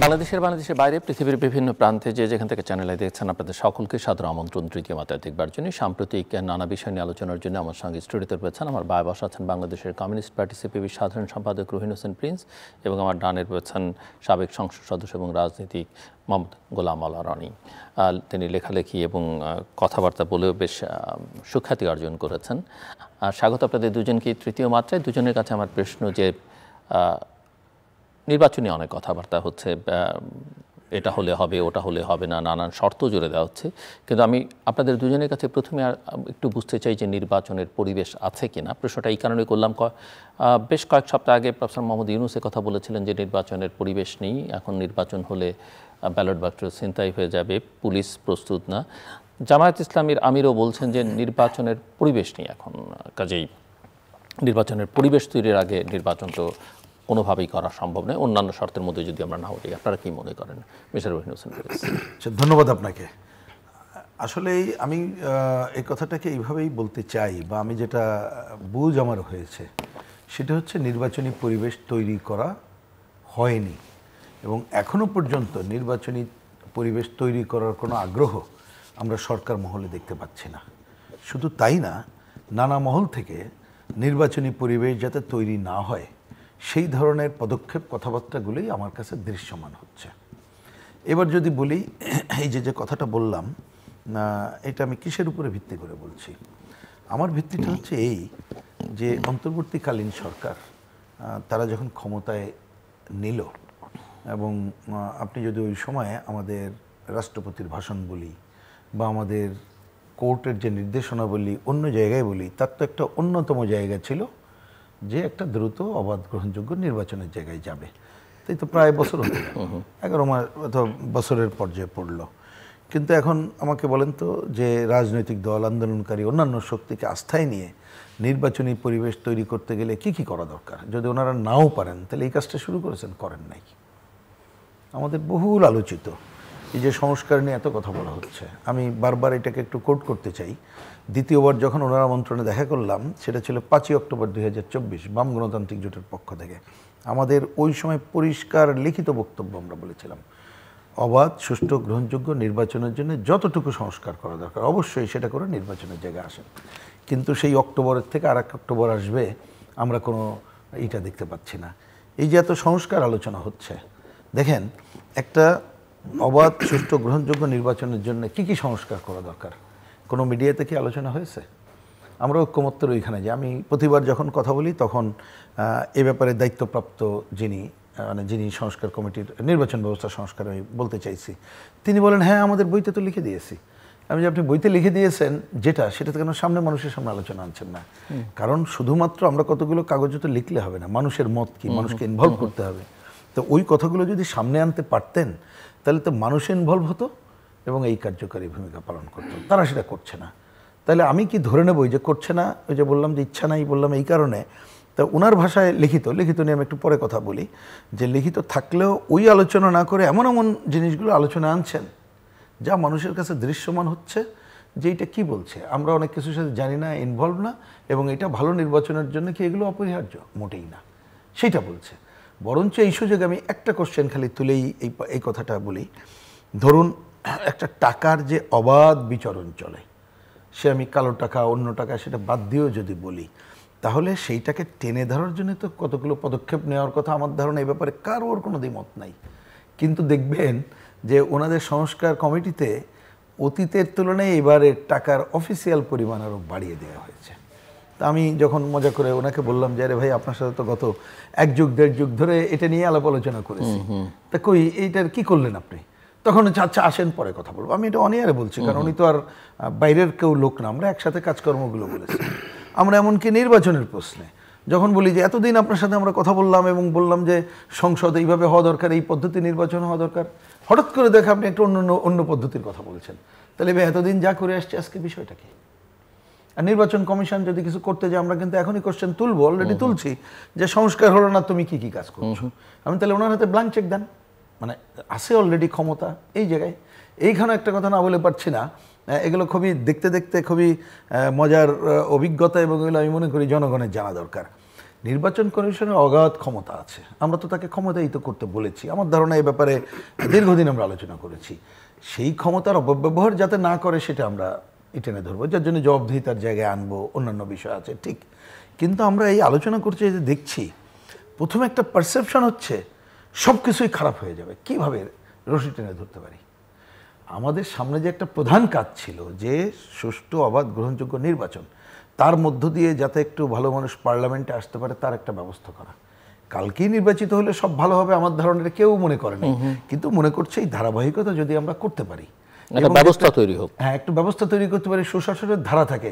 বাংলাদেশের বাইরে পৃথিবীর বিভিন্ন প্রান্তে যেখান থেকে চ্যানেলে দেখছেন আপনাদের সকলকে সাদর আমন্ত্রণ তৃতীয় মাত্রায় দেখবার জন্য। সাম্প্রতিক নানা বিষয় নিয়ে আলোচনার জন্য আমার সঙ্গে স্টুডিওতে রয়েছেন আমার বায় বসা আছেন বাংলাদেশের কমিউনিস্ট পার্টি সিপিবির সাধারণ সম্পাদক রুহিন হোসেন প্রিন্স এবং আমার ডানের রয়েছেন সাবেক সংসদ সদস্য এবং রাজনীতিক মোহাম্মদ গোলাম আলা রনি। তিনি লেখালেখি এবং কথাবার্তা বলেও বেশ সুখ্যাতি অর্জন করেছেন। স্বাগত আপনাদের দুজনকে তৃতীয় মাত্রায়। দুজনের কাছে আমার প্রশ্ন যে নির্বাচনী অনেক কথাবার্তা হচ্ছে, এটা হলে হবে ওটা হলে হবে না, নানান শর্ত জুড়ে দেওয়া হচ্ছে, কিন্তু আমি আপনাদের দুজনের কাছে প্রথমে একটু বুঝতে চাই যে নির্বাচনের পরিবেশ আছে কিনা। প্রশ্নটা এই কারণে করলাম, বেশ কয়েক সপ্তাহ আগে প্রফেসর মোহাম্মদ ইউনূসের কথা বলেছিলেন যে নির্বাচনের পরিবেশ নেই, এখন নির্বাচন হলে ব্যালট বাক্স ছিনতাই হয়ে যাবে, পুলিশ প্রস্তুত না। জামায়াত ইসলামীর আমিরও বলছেন যে নির্বাচনের পরিবেশ নেই এখন, কাজেই নির্বাচনের পরিবেশ তৈরির আগে নির্বাচন তো কোনোভাবেই করা সম্ভব নয়, অন্যান্য শর্তের মধ্যে যদি আমরা না উঠি। আপনারা কি মনে করেন মিস্টার রুহিন হোসেন? ধন্যবাদ আপনাকে। আসলে আমি এই কথাটাকে এইভাবেই বলতে চাই, বা আমি যেটা বুঝ আমার হয়েছে সেটা হচ্ছে নির্বাচনী পরিবেশ তৈরি করা হয়নি এবং এখনো পর্যন্ত নির্বাচনী পরিবেশ তৈরি করার কোনো আগ্রহ আমরা সরকার মহলে দেখতে পাচ্ছি না। শুধু তাই না, নানা মহল থেকে নির্বাচনী পরিবেশ যাতে তৈরি না হয় সেই ধরনের পদক্ষেপ কথাবার্তাগুলোই আমার কাছে দৃশ্যমান হচ্ছে। এবার যদি বলি, এই যে কথাটা বললাম, এটা আমি কিসের উপরে ভিত্তি করে বলছি? আমার ভিত্তিটা হচ্ছে এই যে অন্তর্বর্তীকালীন সরকার তারা যখন ক্ষমতায় নিল এবং আপনি যদি ওই সময়ে আমাদের রাষ্ট্রপতির ভাষণ বলি বা আমাদের কোর্টের যে নির্দেশনাবলী অন্য জায়গায় বলি, তার তো একটা অন্যতম জায়গা ছিল যে একটা দ্রুত অবাধ গ্রহণযোগ্য নির্বাচনের জায়গায় যাবে। তাই তো প্রায় বছর হতে 11 মাস অথবা বছরের পর্যায়ে পড়ল। কিন্তু এখন আমাকে বলেন তো, যে রাজনৈতিক দল, আন্দোলনকারী, অন্যান্য শক্তিকে আস্থায় নিয়ে নির্বাচনী পরিবেশ তৈরি করতে গেলে কি কি করা দরকার? যদি ওনারা নাও পারেন তাহলে এই কাজটা শুরু করেছেন, করেন নাই। আমাদের বহুল আলোচিত এই যে সংস্কার নিয়ে এত কথা বলা হচ্ছে, আমি বারবার এটাকে একটু কোট করতে চাই। দ্বিতীয়বার যখন ওনারা আমন্ত্রণে দেখা করলাম সেটা ছিল 5ই অক্টোবর 2024 বাম গণতান্ত্রিক জোটের পক্ষ থেকে। আমাদের ওই সময় পরিষ্কার লিখিত বক্তব্য আমরা বলেছিলাম, অবাধ সুষ্ঠু গ্রহণযোগ্য নির্বাচনের জন্য যতটুকু সংস্কার করা দরকার অবশ্যই সেটা করে নির্বাচনের জায়গায় আসেন। কিন্তু সেই অক্টোবরের থেকে আর 1 অক্টোবর আসবে, আমরা কোনো এইটা দেখতে পাচ্ছি না। এই যে এত সংস্কার আলোচনা হচ্ছে, দেখেন একটা অবাধ সুষ্ঠু গ্রহণযোগ্য নির্বাচনের জন্য কি কি সংস্কার করা দরকার কোনো মিডিয়াতে কি আলোচনা হয়েছে? আমরা ঐক্যমত্যের ওইখানে যে আমি প্রতিবার যখন কথা বলি তখন এ ব্যাপারে দায়িত্বপ্রাপ্ত যিনি সংস্কার কমিটির নির্বাচন ব্যবস্থা সংস্কার আমি বলতে চাইছি, তিনি বলেন হ্যাঁ আমাদের বইতে তো লিখে দিয়েছি। আমি যে আপনি বইতে লিখে দিয়েছেন সেটাতে কেন সামনে মানুষের সামনে আলোচনা আনছেন না? কারণ শুধুমাত্র আমরা কতগুলো কাগজে তো লিখলে হবে না, মানুষের মত কি, মানুষকে ইনভলভ করতে হবে। তো ওই কথাগুলো যদি সামনে আনতে পারতেন তাহলে তো মানুষ ইনভলভ হতো এবং এই কার্যকারী ভূমিকা পালন করতো। তারা সেটা করছে না। তাহলে আমি কি ধরে নেব যে করছে না? ওই যে বললাম যে ইচ্ছা নাই, বললাম এই কারণে। তা ওনার ভাষায় লিখিত নিয়ে আমি একটু পরে কথা বলি, যে লিখিত থাকলেও ওই আলোচনা না করে এমন এমন জিনিসগুলো আলোচনা আনছেন যা মানুষের কাছে দৃশ্যমান হচ্ছে যে এটা কী বলছে, আমরা অনেক কিছুর সাথে জানি না, ইনভলভ না, এবং এটা ভালো নির্বাচনের জন্য কি এগুলো অপরিহার্য? মোটেই না, সেইটা বলছে। বরঞ্চ এই সুযোগে আমি একটা কোশ্চেন খালি তুলেই এই কথাটা বলি। ধরুন একটা টাকার যে অবাধ বিচরণ চলে, সে আমি কালো টাকা অন্য টাকা সেটা বাদ দিয়েও যদি বলি, তাহলে সেইটাকে টেনে ধরার জন্য তো কতগুলো পদক্ষেপ নেওয়ার কথা। আমার ধারণা এই ব্যাপারে কারোর কোনো দ্বিমত নাই। কিন্তু দেখবেন যে ওনাদের সংস্কার কমিটিতে অতীতের তুলনায় এবারে টাকার অফিসিয়াল পরিমাণ আরও বাড়িয়ে দেওয়া হয়েছে। তা আমি যখন মজা করে ওনাকে বললাম যে আরে ভাই আপনার সাথে তো গত 1 যুগ 1.5 যুগ ধরে এটা নিয়ে আলাপ আলোচনা করেছি, তা কই এইটার কি করলেন আপনি? তখন আচ্ছা আসেন পরে কথা বলবো। আমি এটা অনিয়ারে বলছি, কারণ উনি তো আর বাইরের কেউ লোক না, আমরা একসাথে কাজকর্মগুলো বলেছি। আমরা এমনকি নির্বাচনের প্রশ্নে যখন বলি যে এতদিন আপনার সাথে আমরা কথা বললাম এবং বললাম যে সংসদ এইভাবে হওয়া দরকার, এই পদ্ধতি নির্বাচন হওয়া দরকার, হঠাৎ করে দেখে আপনি একটা অন্য পদ্ধতির কথা বলছেন। তাহলে এতদিন যা করে আসছে আজকে বিষয়টা কি? আর নির্বাচন কমিশন যদি কিছু করতে যায় আমরা কিন্তু এখনই কোশ্চেন তুলবো, অলরেডি তুলছি, যে সংস্কার হলো না তুমি কি কি কাজ করছো। আমি তাহলে ওনার হাতে ব্ল্যাঙ্ক চেক দেন, মানে আছে অলরেডি ক্ষমতা এই জায়গায়। এইখানে একটা কথা না বলে পারছি না, এগুলো খুবই দেখতে খুবই মজার অভিজ্ঞতা এবং এগুলো আমি মনে করি জনগণের জানা দরকার। নির্বাচন কমিশনের অগাধ ক্ষমতা আছে, আমরা তো তাকে ক্ষমতায়িত করতে বলেছি। আমার ধারণা এই ব্যাপারে দীর্ঘদিন আমরা আলোচনা করেছি। সেই ক্ষমতার অপব্যবহার যাতে না করে সেটা আমরা টেনে ধরবো, যার জন্য জবাবদিহিতার জায়গায় আনবো, অন্যান্য বিষয় আছে ঠিক। কিন্তু আমরা এই আলোচনা করছি যে দেখছি প্রথমে একটা পারসেপশন হচ্ছে সব কিছুই খারাপ হয়ে যাবে, কিভাবে রশি টেনে ধরতে পারি। আমাদের সামনে যে একটা প্রধান কাজ ছিল যে সুষ্ঠু অবাধ গ্রহণযোগ্য নির্বাচন, তার মধ্য দিয়ে যাতে একটু ভালো মানুষ পার্লামেন্টে আসতে পারে তার একটা ব্যবস্থা করা। কালকেই নির্বাচিত হলে সব ভালো হবে আমার ধারণা কেউ মনে করে না, কিন্তু মনে করছে এই ধারাবাহিকতা যদি আমরা করতে পারি, একটা ব্যবস্থা তৈরি হোক, হ্যাঁ একটা ব্যবস্থা তৈরি করতে পারি, সুশাসনের ধারা থাকে,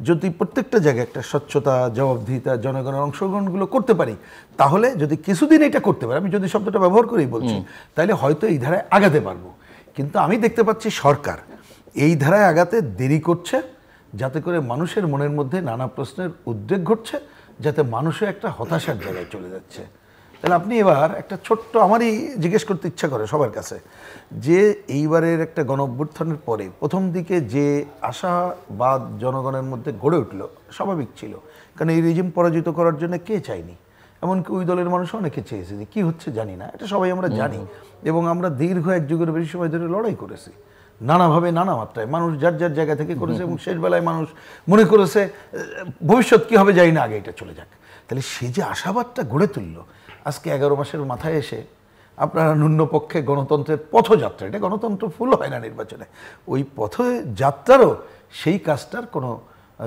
যদি প্রত্যেকটা জায়গায় একটা স্বচ্ছতা, জবাবদিহিতা, জনগণের অংশগ্রহণগুলো করতে পারি, তাহলে যদি কিছুদিন এটা করতে পারি, আমি যদি শব্দটা ব্যবহার করেই বলছি, তাহলে হয়তো এই ধারায় আগাতে পারবো। কিন্তু আমি দেখতে পাচ্ছি সরকার এই ধারায় আগাতে দেরি করছে, যাতে করে মানুষের মনের মধ্যে নানা প্রশ্নের উদ্রেক ঘটছে, যাতে মানুষও একটা হতাশার জায়গায় চলে যাচ্ছে। তাহলে আপনি এবার একটা ছোট্ট, আমারই জিজ্ঞেস করতে ইচ্ছা করে সবার কাছে, যে এইবারের একটা গণঅভ্যুত্থানের পরে প্রথম দিকে যে আশাবাদ জনগণের মধ্যে গড়ে উঠল স্বাভাবিক ছিল, কারণ এই রেজিম পরাজিত করার জন্য কে চায়নি, এমনকি ওই দলের মানুষ অনেকে চেয়েছে, যে কী হচ্ছে জানি না, এটা সবাই আমরা জানি। এবং আমরা দীর্ঘ এক যুগের বেশি সময় ধরে লড়াই করেছি, নানাভাবে নানা মাত্রায় মানুষ যার যার জায়গা থেকে করেছে, এবং শেষ বেলায় মানুষ মনে করেছে ভবিষ্যৎ কী হবে জানি না, আগে এটা চলে যাক। তাহলে সে যে আশাবাদটা গড়ে তুললো, আজকে 11 মাসের মাথায় এসে আপনারা ন্যূনপক্ষে গণতন্ত্রের পথযাত্রা, এটা গণতন্ত্র ফুল হয় না নির্বাচনে, ওই পথযাত্রারও সেই কাজটার কোনো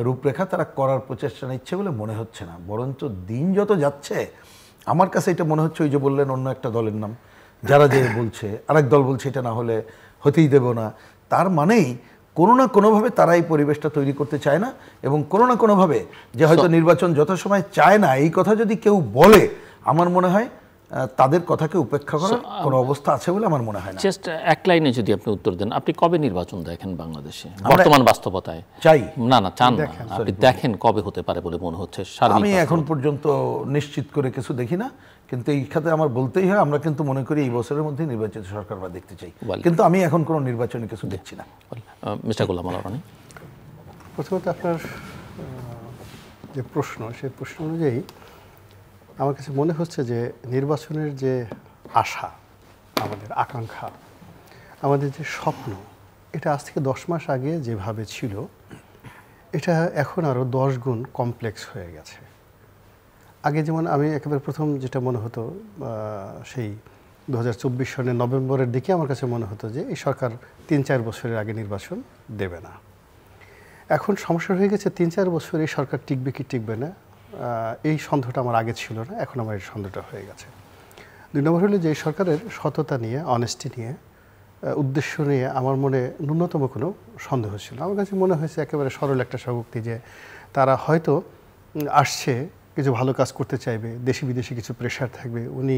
রূপরেখা তারা করার প্রচেষ্টা নিচ্ছে বলে মনে হচ্ছে না। বরঞ্চ দিন যত যাচ্ছে আমার কাছে এটা মনে হচ্ছে, ওই যে বললেন অন্য একটা দলের নাম, যারা যে বলছে, আরেক দল বলছে এটা না হলে হতেই দেব না, তার মানেই কোনো না কোনোভাবে তারা এই পরিবেশটা তৈরি করতে চায় না, এবং কোনো না কোনোভাবে যে হয়তো নির্বাচন যথাসময়ে চায় না, এই কথা যদি কেউ বলে আমার মনে হয় তাদের কথাকে উপেক্ষা করার কোনো অবস্থা আছে বলে আমার মনে হয় না। জাস্ট এক লাইনে যদি আপনি উত্তর দেন, আপনি কবে নির্বাচন দেখেন বাংলাদেশে বর্তমান বাস্তবতায়? চাই না না চান না, আপনি দেখেন কবে হতে পারে বলে মনে হচ্ছে? আমি এখন পর্যন্ত নিশ্চিত করে কিছু দেখি না, কিন্তু এই খাতে আমার বলতেই হয়, আমরা কিন্তু মনে করি এই বছরের মধ্যে নির্বাচিত সরকার আমরা দেখতে চাই, কিন্তু আমি এখন কোনো নির্বাচনে কিছু দেখছি না। মিস্টার গোলাম আল রানী, প্রথমত আপনার যে প্রশ্ন, সেই প্রশ্ন অনুযায়ী আমার কাছে মনে হচ্ছে যে নির্বাচনের যে আশা, আমাদের আকাঙ্ক্ষা, আমাদের যে স্বপ্ন, এটা আজ থেকে 10 মাস আগে যেভাবে ছিল, এটা এখন আরও 10 গুণ কমপ্লেক্স হয়ে গেছে। আগে যেমন আমি একেবারে প্রথম যেটা মনে হতো, সেই 2024 সনের নভেম্বরের দিকে আমার কাছে মনে হতো যে এই সরকার 3-4 বছরের আগে নির্বাচন দেবে না। এখন সমস্যা হয়ে গেছে, 3-4 বছর এই সরকার টিকবে কি টিকবে না, এই সন্দেহটা আমার আগে ছিল না, এখন আমার এই সন্দেহটা হয়ে গেছে। 2 নম্বর হলো যে এই সরকারের সততা নিয়ে, অনেস্টি নিয়ে, উদ্দেশ্য নিয়ে আমার মনে ন্যূনতম কোনো সন্দেহ ছিল। আমার কাছে মনে হয়েছে একেবারে সরল একটা স্বীকারোক্তি যে তারা হয়তো আসছে, কিছু ভালো কাজ করতে চাইবে, দেশি বিদেশি কিছু প্রেশার থাকবে। উনি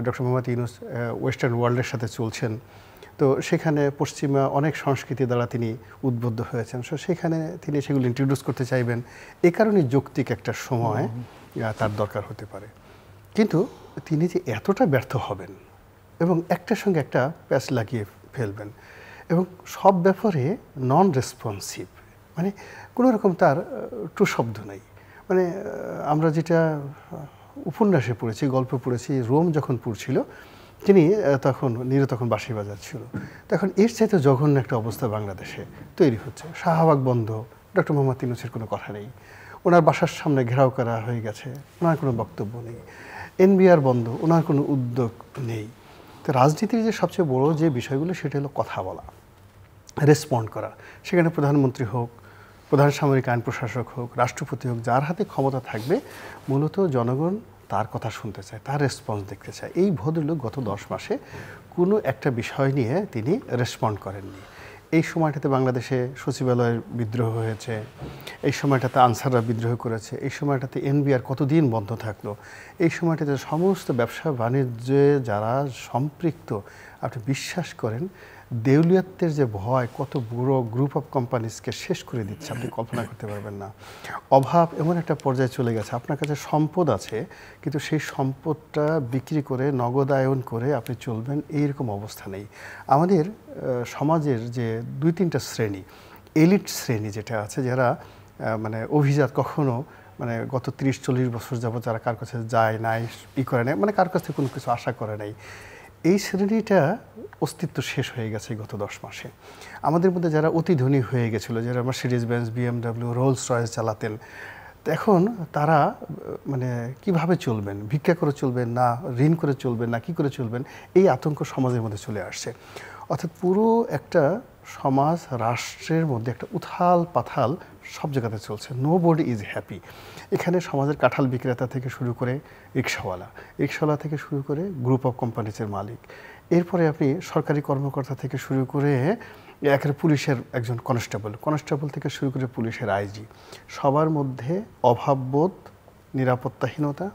ডক্টর মোহাম্মদ ইউনূস ওয়েস্টার্ন ওয়ার্ল্ডের সাথে চলছেন, তো সেখানে পশ্চিমা অনেক সংস্কৃতি দ্বারা তিনি উদ্বুদ্ধ হয়েছেন, সো সেখানে তিনি সেগুলো ইন্ট্রোডিউস করতে চাইবেন। এ কারণে যৌক্তিক একটা সময় তার দরকার হতে পারে। কিন্তু তিনি যে এতটা ব্যর্থ হবেন এবং একটার সঙ্গে একটা প্যাচ লাগিয়ে ফেলবেন, এবং সব ব্যাপারে নন রেসপন্সিভ, মানে কোনো রকম তার টু শব্দ নেই। মানে আমরা যেটা উপন্যাসে পড়েছি, গল্পে পড়েছি, রোম যখন পুড়ছিল তিনি তখন বাঁশি বাজাচ্ছিল। তখন এর চাইতে জঘন্য একটা অবস্থা বাংলাদেশে তৈরি হচ্ছে। শাহবাগ বন্ধ, ডক্টর মোহাম্মদ ইউনূসের কোনো কথা নেই, ওনার বাসার সামনে ঘেরাও করা হয়ে গেছে, ওনার কোনো বক্তব্য নেই। এনবিআর বন্ধ, ওনার কোনো উদ্যোগ নেই। তো রাজনীতির যে সবচেয়ে বড় যে বিষয়গুলো, সেটা হলো কথা বলা, রেসপন্ড করা। সেখানে প্রধানমন্ত্রী হোক, প্রধান সামরিক আইন প্রশাসক হোক, রাষ্ট্রপতি হোক, যার হাতে ক্ষমতা থাকবে, মূলত জনগণ তার কথা শুনতে চায়, তার রেসপন্স দেখতে চায়। এই ভদ্রলোক গত 10 মাসে কোনো একটা বিষয় নিয়ে তিনি রেসপন্ড করেননি। এই সময়টাতে বাংলাদেশে সচিবালয়ের বিদ্রোহ হয়েছে, এই সময়টাতে আনসাররা বিদ্রোহ করেছে, এই সময়টাতে এনবিআর কতদিন বন্ধ থাকলো, এই সময়টাতে সমস্ত ব্যবসা বাণিজ্যে যারা সম্পৃক্ত, আপনি বিশ্বাস করেন দেউলিয়াত্বের যে ভয় কত বড় গ্রুপ অফ কোম্পানিজকে শেষ করে দিচ্ছে, আপনি কল্পনা করতে পারবেন না। অভাব এমন একটা পর্যায়ে চলে গেছে, আপনার কাছে সম্পদ আছে কিন্তু সেই সম্পদটা বিক্রি করে, নগদায়ন করে আপনি চলবেন, এইরকম অবস্থা নেই। আমাদের সমাজের যে 2-3টা শ্রেণী, এলিট শ্রেণী যেটা আছে, যারা মানে অভিজাত, কখনো মানে গত 30-40 বছর যাবত যারা কার কাছে যায় নাই, করে নাই, মানে কার কাছ থেকে কোনো কিছু আশা করে নাই, এই শ্রেণীটা অস্তিত্ব শেষ হয়ে গেছে গত 10 মাসে। আমাদের মধ্যে যারা অতি ধনী হয়ে গেছিলো, যারা Mercedes Benz, BMW, Rolls Royce চালাতেন, এখন তারা মানে কিভাবে চলবেন, ভিক্ষা করে চলবেন না ঋণ করে চলবেন না কি করে চলবেন, এই আতঙ্ক সমাজের মধ্যে চলে আসছে। অর্থাৎ পুরো একটা সমাজ রাষ্ট্রের মধ্যে একটা উথাল পাথাল সব জায়গাতে চলছে। Nobody is happy. এখানে সমাজের কাঁঠাল বিক্রেতা থেকে শুরু করে রিক্সাওয়ালা থেকে শুরু করে গ্রুপ অফ কোম্পানিজের মালিক, এরপরে আপনি সরকারি কর্মকর্তা থেকে শুরু করে একেবারে পুলিশের একজন কনস্টেবল থেকে শুরু করে পুলিশের আইজি, সবার মধ্যে অভাববোধ, নিরাপত্তাহীনতা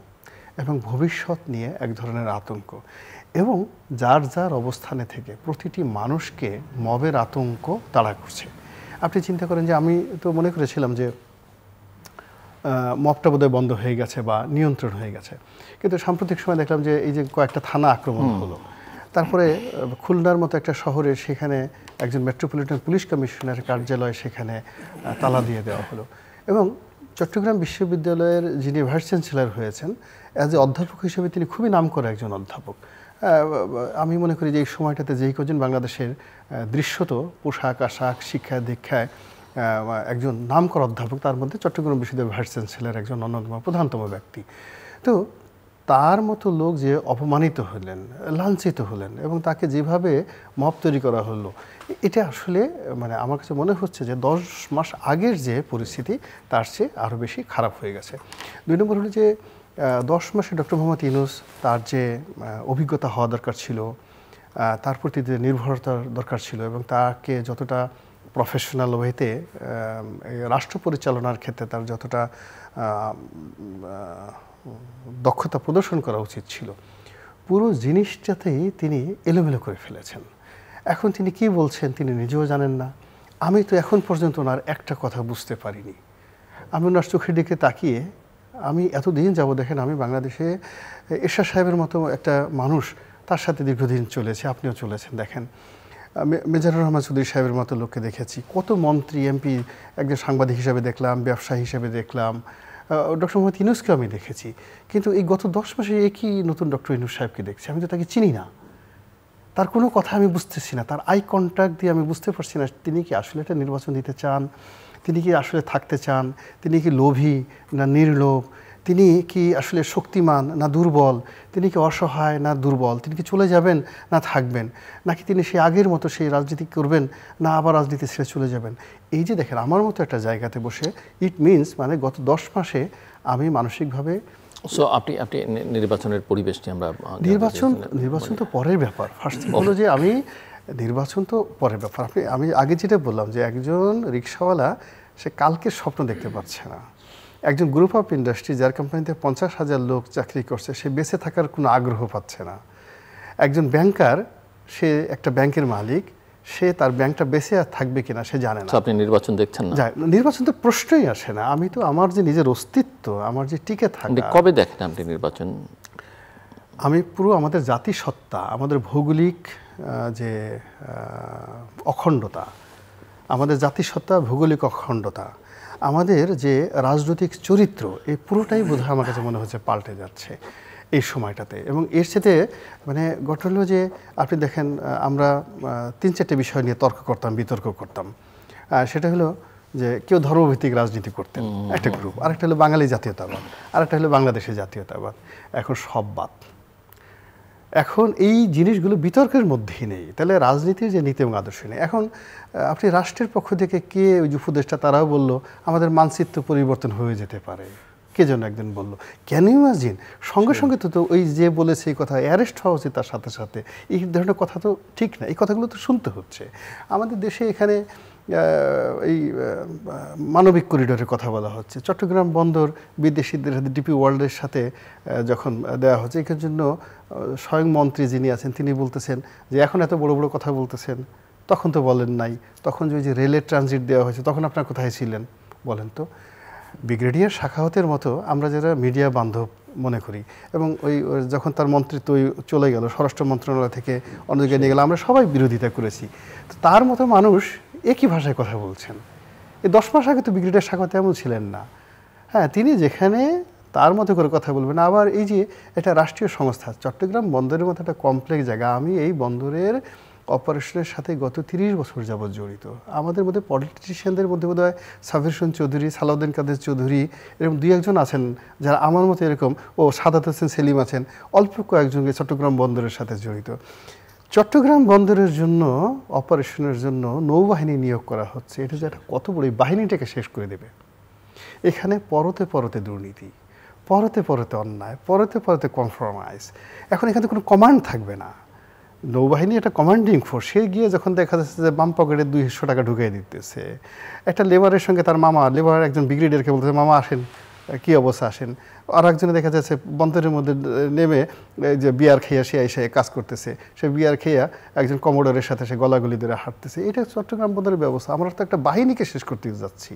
এবং ভবিষ্যৎ নিয়ে এক ধরনের আতঙ্ক। এবং যার যার অবস্থানে থেকে প্রতিটি মানুষকে মবের আতঙ্ক তাড়া করছে। আপনি চিন্তা করেন যে আমি তো মনে করেছিলাম যে মবটা বোধহয় বন্ধ হয়ে গেছে বা নিয়ন্ত্রণ হয়ে গেছে, কিন্তু সাম্প্রতিক সময় দেখলাম যে এই যে কয়েকটা থানা আক্রমণ হলো, তারপরে খুলনার মতো একটা শহরে সেখানে একজন মেট্রোপলিটন পুলিশ কমিশনারের কার্যালয় সেখানে তালা দিয়ে দেওয়া হলো। এবং চট্টগ্রাম বিশ্ববিদ্যালয়ের যিনি ভাইস চ্যান্সেলর হয়েছেন, অ্যাজ এ অধ্যাপক হিসেবে তিনি খুবই নামকরা একজন অধ্যাপক। আমি মনে করি যে এই সময়টাতে যেই কজন বাংলাদেশের দৃশ্যত পোশাক আশাক শিক্ষা দীক্ষায় একজন নামকরা অধ্যাপক, তার মধ্যে চট্টগ্রাম বিশ্ববিদ্যালয়ের ভাইস চ্যান্সেলর একজন অন্যতম প্রধানতম ব্যক্তি। তো তার মতো লোক যে অপমানিত হলেন, লাঞ্ছিত হলেন এবং তাকে যেভাবে মব তৈরি করা হলো, এটা আসলে মানে আমার কাছে মনে হচ্ছে যে 10 মাস আগের যে পরিস্থিতি তার চেয়ে আরও বেশি খারাপ হয়ে গেছে। 2 নম্বর হলো যে 10 মাসে ডক্টর মোহাম্মদ ইউনূস তার যে অভিজ্ঞতা হওয়া দরকার ছিল, তার প্রতি যে নির্ভরতার দরকার ছিল এবং তাকে যতটা প্রফেশনাল ওয়েতে রাষ্ট্র পরিচালনার ক্ষেত্রে তার যতটা দক্ষতা প্রদর্শন করা উচিত ছিল, পুরো জিনিসটাতেই তিনি এলোমেলো করে ফেলেছেন। এখন তিনি কি বলছেন তিনি নিজেও জানেন না। আমি তো এখন পর্যন্ত ওনার একটা কথা বুঝতে পারিনি। আমি ওনার চোখের দিকে তাকিয়ে, আমি এতদিন যাব দেখেন, আমি বাংলাদেশে এরশাদ সাহেবের মতো একটা মানুষ, তার সাথে দীর্ঘদিন চলেছে, আপনিও চলেছেন, দেখেন মিজানুর রহমান চৌধুরী সাহেবের মতো লোককে দেখেছি, কত মন্ত্রী এমপি, একজন সাংবাদিক হিসেবে দেখলাম, ব্যবসায়ী হিসেবে দেখলাম, ডক্টর মোহাম্মদ ইউনূসকে আমি দেখেছি, কিন্তু এই গত 10 মাসে একই নতুন ডক্টর ইউনূস সাহেবকে দেখছি। আমি তো তাকে চিনি না, তার কোনো কথা আমি বুঝতেছি না, তার আই কন্ট্যাক্ট দিয়ে আমি বুঝতে পারছি না তিনি কি আসলে একটা নির্বাচন দিতে চান, তিনি কি আসলে থাকতে চান, তিনি কি লোভী না নির্লোভ, তিনি কি আসলে শক্তিমান না দুর্বল, তিনি কি অসহায় না দুর্বল, তিনি কি চলে যাবেন না থাকবেন, নাকি তিনি সেই আগের মতো সেই রাজনীতি করবেন না আবার রাজনীতি ছেড়ে চলে যাবেন। এই যে দেখেন আমার মতো একটা জায়গাতে বসে, ইট মিনস মানে গত 10 মাসে আমি মানসিকভাবে আপনি নির্বাচনের পরিবেশ নিয়ে আমরা নির্বাচন তো পরের ব্যাপার। ফার্স্ট হলো যে আমি নির্বাচন তো পরের ব্যাপার। আমি আগে যেটা বললাম যে একজন রিক্সাওয়ালা সে কালকে স্বপ্ন দেখতে পাচ্ছে না, একজন গ্রুপ অফ ইন্ডাস্ট্রি যার কোম্পানিতে 50,000 লোক চাকরি করছে সে বেঁচে থাকার কোনো আগ্রহ পাচ্ছে না, একজন ব্যাংকার সে একটা ব্যাংকের মালিক, সে তার ব্যাংকটা বেঁচে থাকবে কিনা সে জানে না। আপনি নির্বাচন দেখছেন না? নির্বাচন তো প্রশ্নই আসে না। আমি তো আমার যে নিজের অস্তিত্ব, আমার যে টিকে থাকা। কবে দেখেন আপনি নির্বাচন? আমি পুরো আমাদের জাতিসত্তা, আমাদের ভৌগোলিক যে অখণ্ডতা, আমাদের জাতিসত্তা ভৌগোলিক অখণ্ডতা, আমাদের যে রাজনৈতিক চরিত্র, এই পুরোটাই বোধহয় আমার কাছে মনে হচ্ছে পাল্টে যাচ্ছে এই সময়টাতে। এবং এর সাথে মানে ঘটনা হলো যে আপনি দেখেন আমরা 3-4টে বিষয় নিয়ে বিতর্ক করতাম। সেটা হলো যে কেউ ধর্মভিত্তিক রাজনীতি করতেন একটা গ্রুপ, আরেকটা হলো বাঙালি জাতীয়তাবাদ, আরেকটা হলো বাংলাদেশের জাতীয়তাবাদ। এখন সব বাদ, এখন এই জিনিসগুলো বিতর্কের মধ্যেই নেই। তাহলে রাজনীতির যে নীতি এবং আদর্শ নেই। এখন আপনি রাষ্ট্রের পক্ষ থেকে কে ওই যে উপদেষ্টা তারাও বলল আমাদের মানচিত্র পরিবর্তন হয়ে যেতে পারে, কে যেন একদিন বলল, ক্যান ইউ ইমাজিন? সঙ্গে সঙ্গে তো ওই যে বলেছে এই কথা অ্যারেস্ট হওয়া উচিত, তার সাথে সাথে এই ধরনের কথা তো ঠিক না, এই কথাগুলো তো শুনতে হচ্ছে। আমাদের দেশে এখানে এই মানবিক করিডোরের কথা বলা হচ্ছে, চট্টগ্রাম বন্দর বিদেশিদের সাথে ডিপি ওয়ার্ল্ডের সাথে যখন দেওয়া হচ্ছে, এর জন্য স্বয়ং মন্ত্রী যিনি আছেন তিনি বলতেছেন যে এখন এত বড় বড় কথা বলতেছেন, তখন তো বলেন নাই, তখন যে রেলের ট্রানজিট দেওয়া হয়েছে তখন আপনার কোথায় ছিলেন বলেন তো? ব্রিগেডিয়ার শাখাওয়াতের মতো আমরা যারা মিডিয়া বান্ধব মনে করি, এবং ওই যখন তার মন্ত্রিত্ব চলে গেল স্বরাষ্ট্র মন্ত্রণালয় থেকে অন্য জায়গায় নিয়ে গেল, আমরা সবাই বিরোধিতা করেছি। তো তার মতো মানুষ একই ভাষায় কথা বলছেন। এই 10 মাস আগে তো ব্রিগেডিয়ার শাখাওয়াত এমন ছিলেন না। হ্যাঁ, তিনি যেখানে তার মতো করে কথা বলবেন। আবার এই যে একটা রাষ্ট্রীয় সংস্থা, চট্টগ্রাম বন্দরের মতো একটা কমপ্লেক্স জায়গা, আমি এই বন্দরের অপারেশনের সাথে গত 30 বছর যাবৎ জড়িত। আমাদের মধ্যে পলিটিশিয়ানদের মধ্যে বোধহয় সাফির হোসেন চৌধুরী, সালাউদ্দিন কাদের চৌধুরী এরকম 2-1 আছেন যারা আমার মতো এরকম, সাদাত হোসেন সেলিম আছেন, অল্প কয়েকজনকে চট্টগ্রাম বন্দরের সাথে জড়িত। চট্টগ্রাম বন্দরের জন্য অপারেশনের জন্য নৌবাহিনী নিয়োগ করা হচ্ছে। এটা যে একটা কত বড়, এই বাহিনীটাকে শেষ করে দেবে। এখানে পরতে পরতে দুর্নীতি, পরতে পরতে অন্যায়, পরতে পরতে কনফরমাইজ। এখন এখানে কোনো কমান্ড থাকবে না। নৌবাহিনী একটা কমান্ডিং ফোর্স, সে গিয়ে যখন দেখা যাচ্ছে যে বাম পকেটে 200 টাকা ঢুকিয়ে দিতেছে, একটা লেবারের সঙ্গে তার মামা, লেবার একজন ব্রিগেডিয়ারকে বলতেছে মামা আসেন, কী অবস্থা আসেন। আর একজনে দেখা যাচ্ছে বন্দরের মধ্যে নেমে যে বিয়ার খেয়ে সে এসে কাজ করতেছে, সে বিয়ার খেয়ে একজন কমোডরের সাথে সে গলাগলি ধরে হাঁটতেছে। এটা চট্টগ্রাম বন্দরের ব্যবস্থা। আমরা তো একটা বাহিনীকে শেষ করতে যাচ্ছি।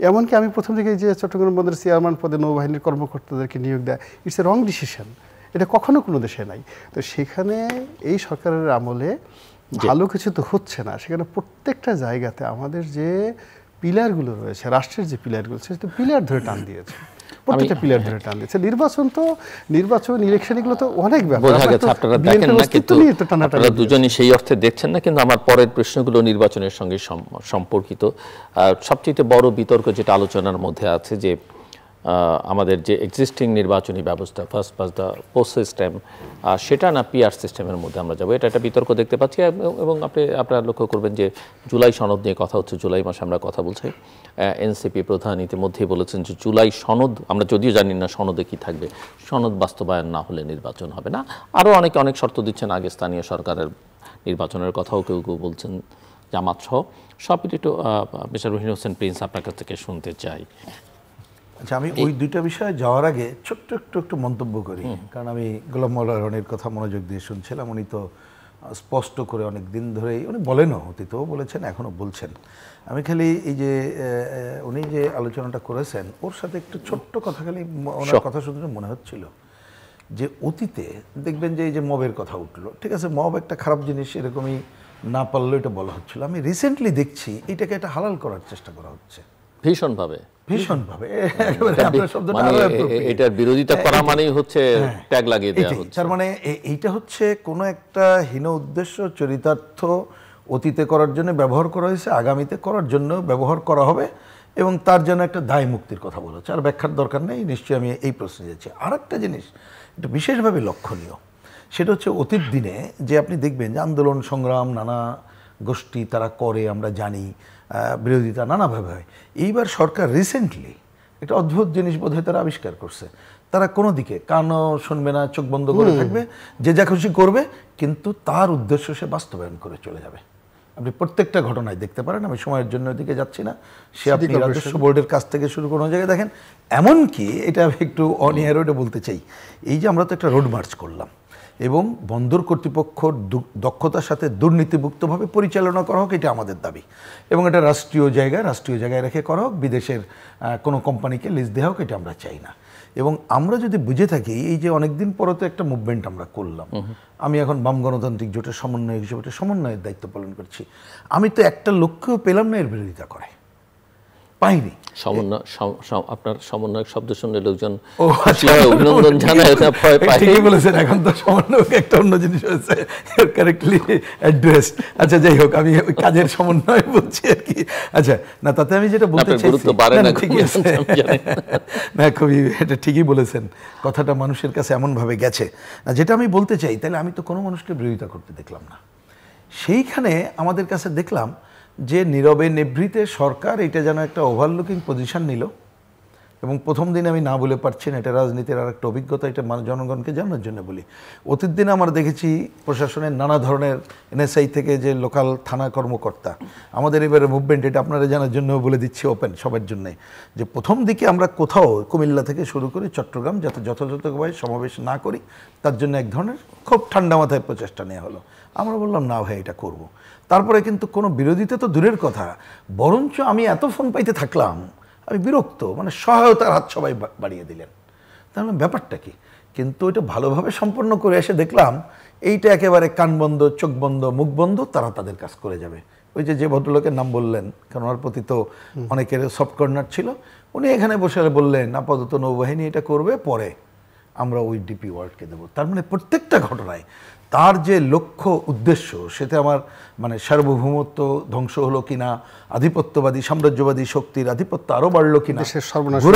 এমনকি আমি প্রথম থেকে যে চট্টগ্রাম বন্দরের চেয়ারম্যান পদে নৌবাহিনীর কর্মকর্তাদেরকে নিয়োগ দেয়, ইটস এ রং ডিসিশন। এটা কখনো কোনো দেশে নাই। তো সেখানে এই সরকারের আমলে ভালো কিছু তো হচ্ছে না। সেখানে প্রত্যেকটা জায়গাতে আমাদের যে পিলারগুলো রয়েছে, রাষ্ট্রের যে পিলারগুলো, সে তো পিলার ধরে টান দিয়েছে, প্রত্যেকটা পিলার ধরে টান দিয়েছে। নির্বাচন ইলেকশন এগুলো তো অনেক ব্যাপার, বোঝা গেছে আপনারা দেখেন না, কিন্তু আপনারা দুজনই সেই অর্থে দেখছেন না। কিন্তু আমার পরের প্রশ্নগুলো নির্বাচনের সঙ্গে সম্পর্কিত। সবচেয়ে বড় বিতর্ক যেটা আলোচনার মধ্যে আছে যে আমাদের যে এক্সিস্টিং নির্বাচনী ব্যবস্থা, first pass the post system, সেটা না পিআর সিস্টেমের মধ্যে আমরা যাবো, এটা একটা বিতর্ক দেখতে পাচ্ছি। এবং আপনারা লক্ষ্য করবেন যে জুলাই সনদ নিয়ে কথা হচ্ছে, জুলাই মাসে আমরা কথা বলছি। এনসিপি প্রধান ইতিমধ্যেই বলেছেন যে জুলাই সনদ, আমরা যদিও জানি না সনদে কি থাকবে, সনদ বাস্তবায়ন না হলে নির্বাচন হবে না। আরও অনেক শর্ত দিচ্ছেন, আগে স্থানীয় সরকারের নির্বাচনের কথাও কেউ বলছেন, জামাত সহ সব। একটু মিস্টার রহিম হোসেন প্রিন্স আপনার কাছ থেকে শুনতে চাই। আচ্ছা, আমি ওই দুইটা বিষয়ে যাওয়ার আগে ছোট্ট একটু মন্তব্য করি, কারণ আমি গোলাম মাওলা রনির কথা মনোযোগ দিয়ে শুনছিলাম। উনি তো স্পষ্ট করে অনেক দিন ধরেই উনি বলেনও, অতীতেও বলেছেন, এখনও বলছেন। আমি খালি এই যে উনি যে আলোচনাটা করেছেন ওর সাথে একটু ছোট্ট কথা, খালি ওনার কথা শুনতে মনে হচ্ছিল যে অতীতে দেখবেন যে এই যে মবের কথা উঠলো, ঠিক আছে, মব একটা খারাপ জিনিস, এরকমই না পারলেও এটা বলা হচ্ছিল। আমি রিসেন্টলি দেখছি এটাকে একটা হালাল করার চেষ্টা করা হচ্ছে ভীষণভাবে। এটার বিরোধিতা করা মানেই হচ্ছে ট্যাগ লাগিয়ে দেওয়া হচ্ছে। তার মানে এইটা হচ্ছে কোনো একটা হীন উদ্দেশ্য, চরিতার্থ অতীতে করার জন্য ব্যবহার করা হয়েছে, আগামীতে করার জন্য ব্যবহার করা হবে, এবং তার জন্য একটা দায় মুক্তির কথা বলা হচ্ছে। আর ব্যাখ্যার দরকার নেই, নিশ্চয়ই আমি এই প্রশ্নে যাচ্ছি। আর একটা জিনিস এটা বিশেষভাবে লক্ষণীয়, সেটা হচ্ছে অতীত দিনে যে আপনি দেখবেন যে আন্দোলন সংগ্রাম নানা গোষ্ঠী তারা করে, আমরা জানি, বিরোধিতা নানাভাবে হয়। এইবার সরকার রিসেন্টলি একটা অদ্ভুত জিনিস বোধহয় তারা আবিষ্কার করছে। তারা কোনো দিকে কানও শুনবে না, চোখ বন্ধ করে থাকবে, যে যা খুশি করবে, কিন্তু তার উদ্দেশ্য সে বাস্তবায়ন করে চলে যাবে। আপনি প্রত্যেকটা ঘটনায় দেখতে পারেন। আমি সময়ের জন্য ওইদিকে যাচ্ছি না, সে আপনি রাজস্ব বোর্ডের কাছ থেকে শুরু কোনো জায়গায় দেখেন। এমনকি এটা আমি একটু অন এয়ার ওটা বলতে চাই, এই যে আমরা তো একটা রোড মার্চ করলাম, এবং বন্দর কর্তৃপক্ষ দক্ষতার সাথে দুর্নীতিমুক্তভাবে পরিচালনা করা হোক, এটা আমাদের দাবি। এবং এটা রাষ্ট্রীয় জায়গায় রেখে করা হোক, বিদেশের কোনো কোম্পানিকে লিজ দেওয়া হোক, এটা আমরা চাই না। এবং আমরা যদি বুঝে থাকি, এই যে অনেকদিন পরে তো একটা মুভমেন্ট আমরা করলাম, আমি এখন বাম গণতান্ত্রিক জোটের সমন্বয় হিসেবে একটা সমন্বয়ের দায়িত্ব পালন করছি, আমি তো একটা লক্ষ্যও পেলাম না এর বিরোধিতা করে, পাইনি। আপনার সমন্বয়ক শব্দ শুনলে লোকজন অভিনন্দন জানায়, ঠিকই বলেছেন। এখন তো সমন্বয়ক একটা অন্য জিনিস হয়েছে, কারেক্টলি অ্যাড্রেস। আচ্ছা, যাই হোক, আমি কাজের সমন্বয় বলছি আর কি। আচ্ছা, না তাতে আমি যেটা বলতে চাই, ঠিকই আছে না, খুবই এটা ঠিকই বলেছেন, কথাটা মানুষের কাছে এমনভাবে গেছে না। যেটা আমি বলতে চাই, তাহলে আমি তো কোনো মানুষকে বিরোধিতা করতে দেখলাম না। সেইখানে আমাদের কাছে দেখলাম যে নীরবে নিভৃতে সরকার এটা যেন একটা ওভারলুকিং পজিশন নিল। এবং প্রথম দিন আমি না বলে পারছি না, এটা রাজনীতির আর একটা অভিজ্ঞতা, এটা জনগণকে জানার জন্য বলি। অতীত দিনে আমরা দেখেছি প্রশাসনের নানা ধরনের এনএসআই থেকে যে লোকাল থানা কর্মকর্তা, আমাদের এবারে মুভমেন্ট, এটা আপনারা জানার জন্য বলে দিচ্ছি ওপেন সবার জন্যে, যে প্রথম দিকে আমরা কোথাও কুমিল্লা থেকে শুরু করে চট্টগ্রাম যাতে যথাযথভাবে সমাবেশ না করি, তার জন্য এক ধরনের খুব ঠান্ডা মাথায় প্রচেষ্টা নেওয়া হলো। আমরা বললাম না ভাই, এটা করব। তারপরে কিন্তু কোনো বিরোধিতা তো দূরের কথা, বরঞ্চ আমি এত ফোন পাইতে থাকলাম, আমি বিরক্ত, মানে সহায়তার হাত সবাই বাড়িয়ে দিলেন। তাহলে ব্যাপারটা কি? কিন্তু এটা ভালোভাবে সম্পন্ন করে এসে দেখলাম এইটা একেবারে কান বন্ধ, চোখ বন্ধ, মুখ বন্ধ, তারা তাদের কাজ করে যাবে। ওই যে ভদ্রলোকের নাম বললেন, কারণ ওনার প্রতি তো অনেকের সফট কর্নার ছিল, উনি এখানে বসে বললেন আপাতত নৌবাহিনী এটা করবে, পরে আমরা ওই ডিপি ওয়ার্ল্ডকে দেবো। তার মানে প্রত্যেকটা ঘটনায় তার যে লক্ষ্য উদ্দেশ্য, সেটা আমার মানে সার্বভৌমত্ব ধ্বংস হলো কিনা, আধিপত্যবাদী সাম্রাজ্যবাদী শক্তির আধিপত্য আরও বাড়লো কিনা,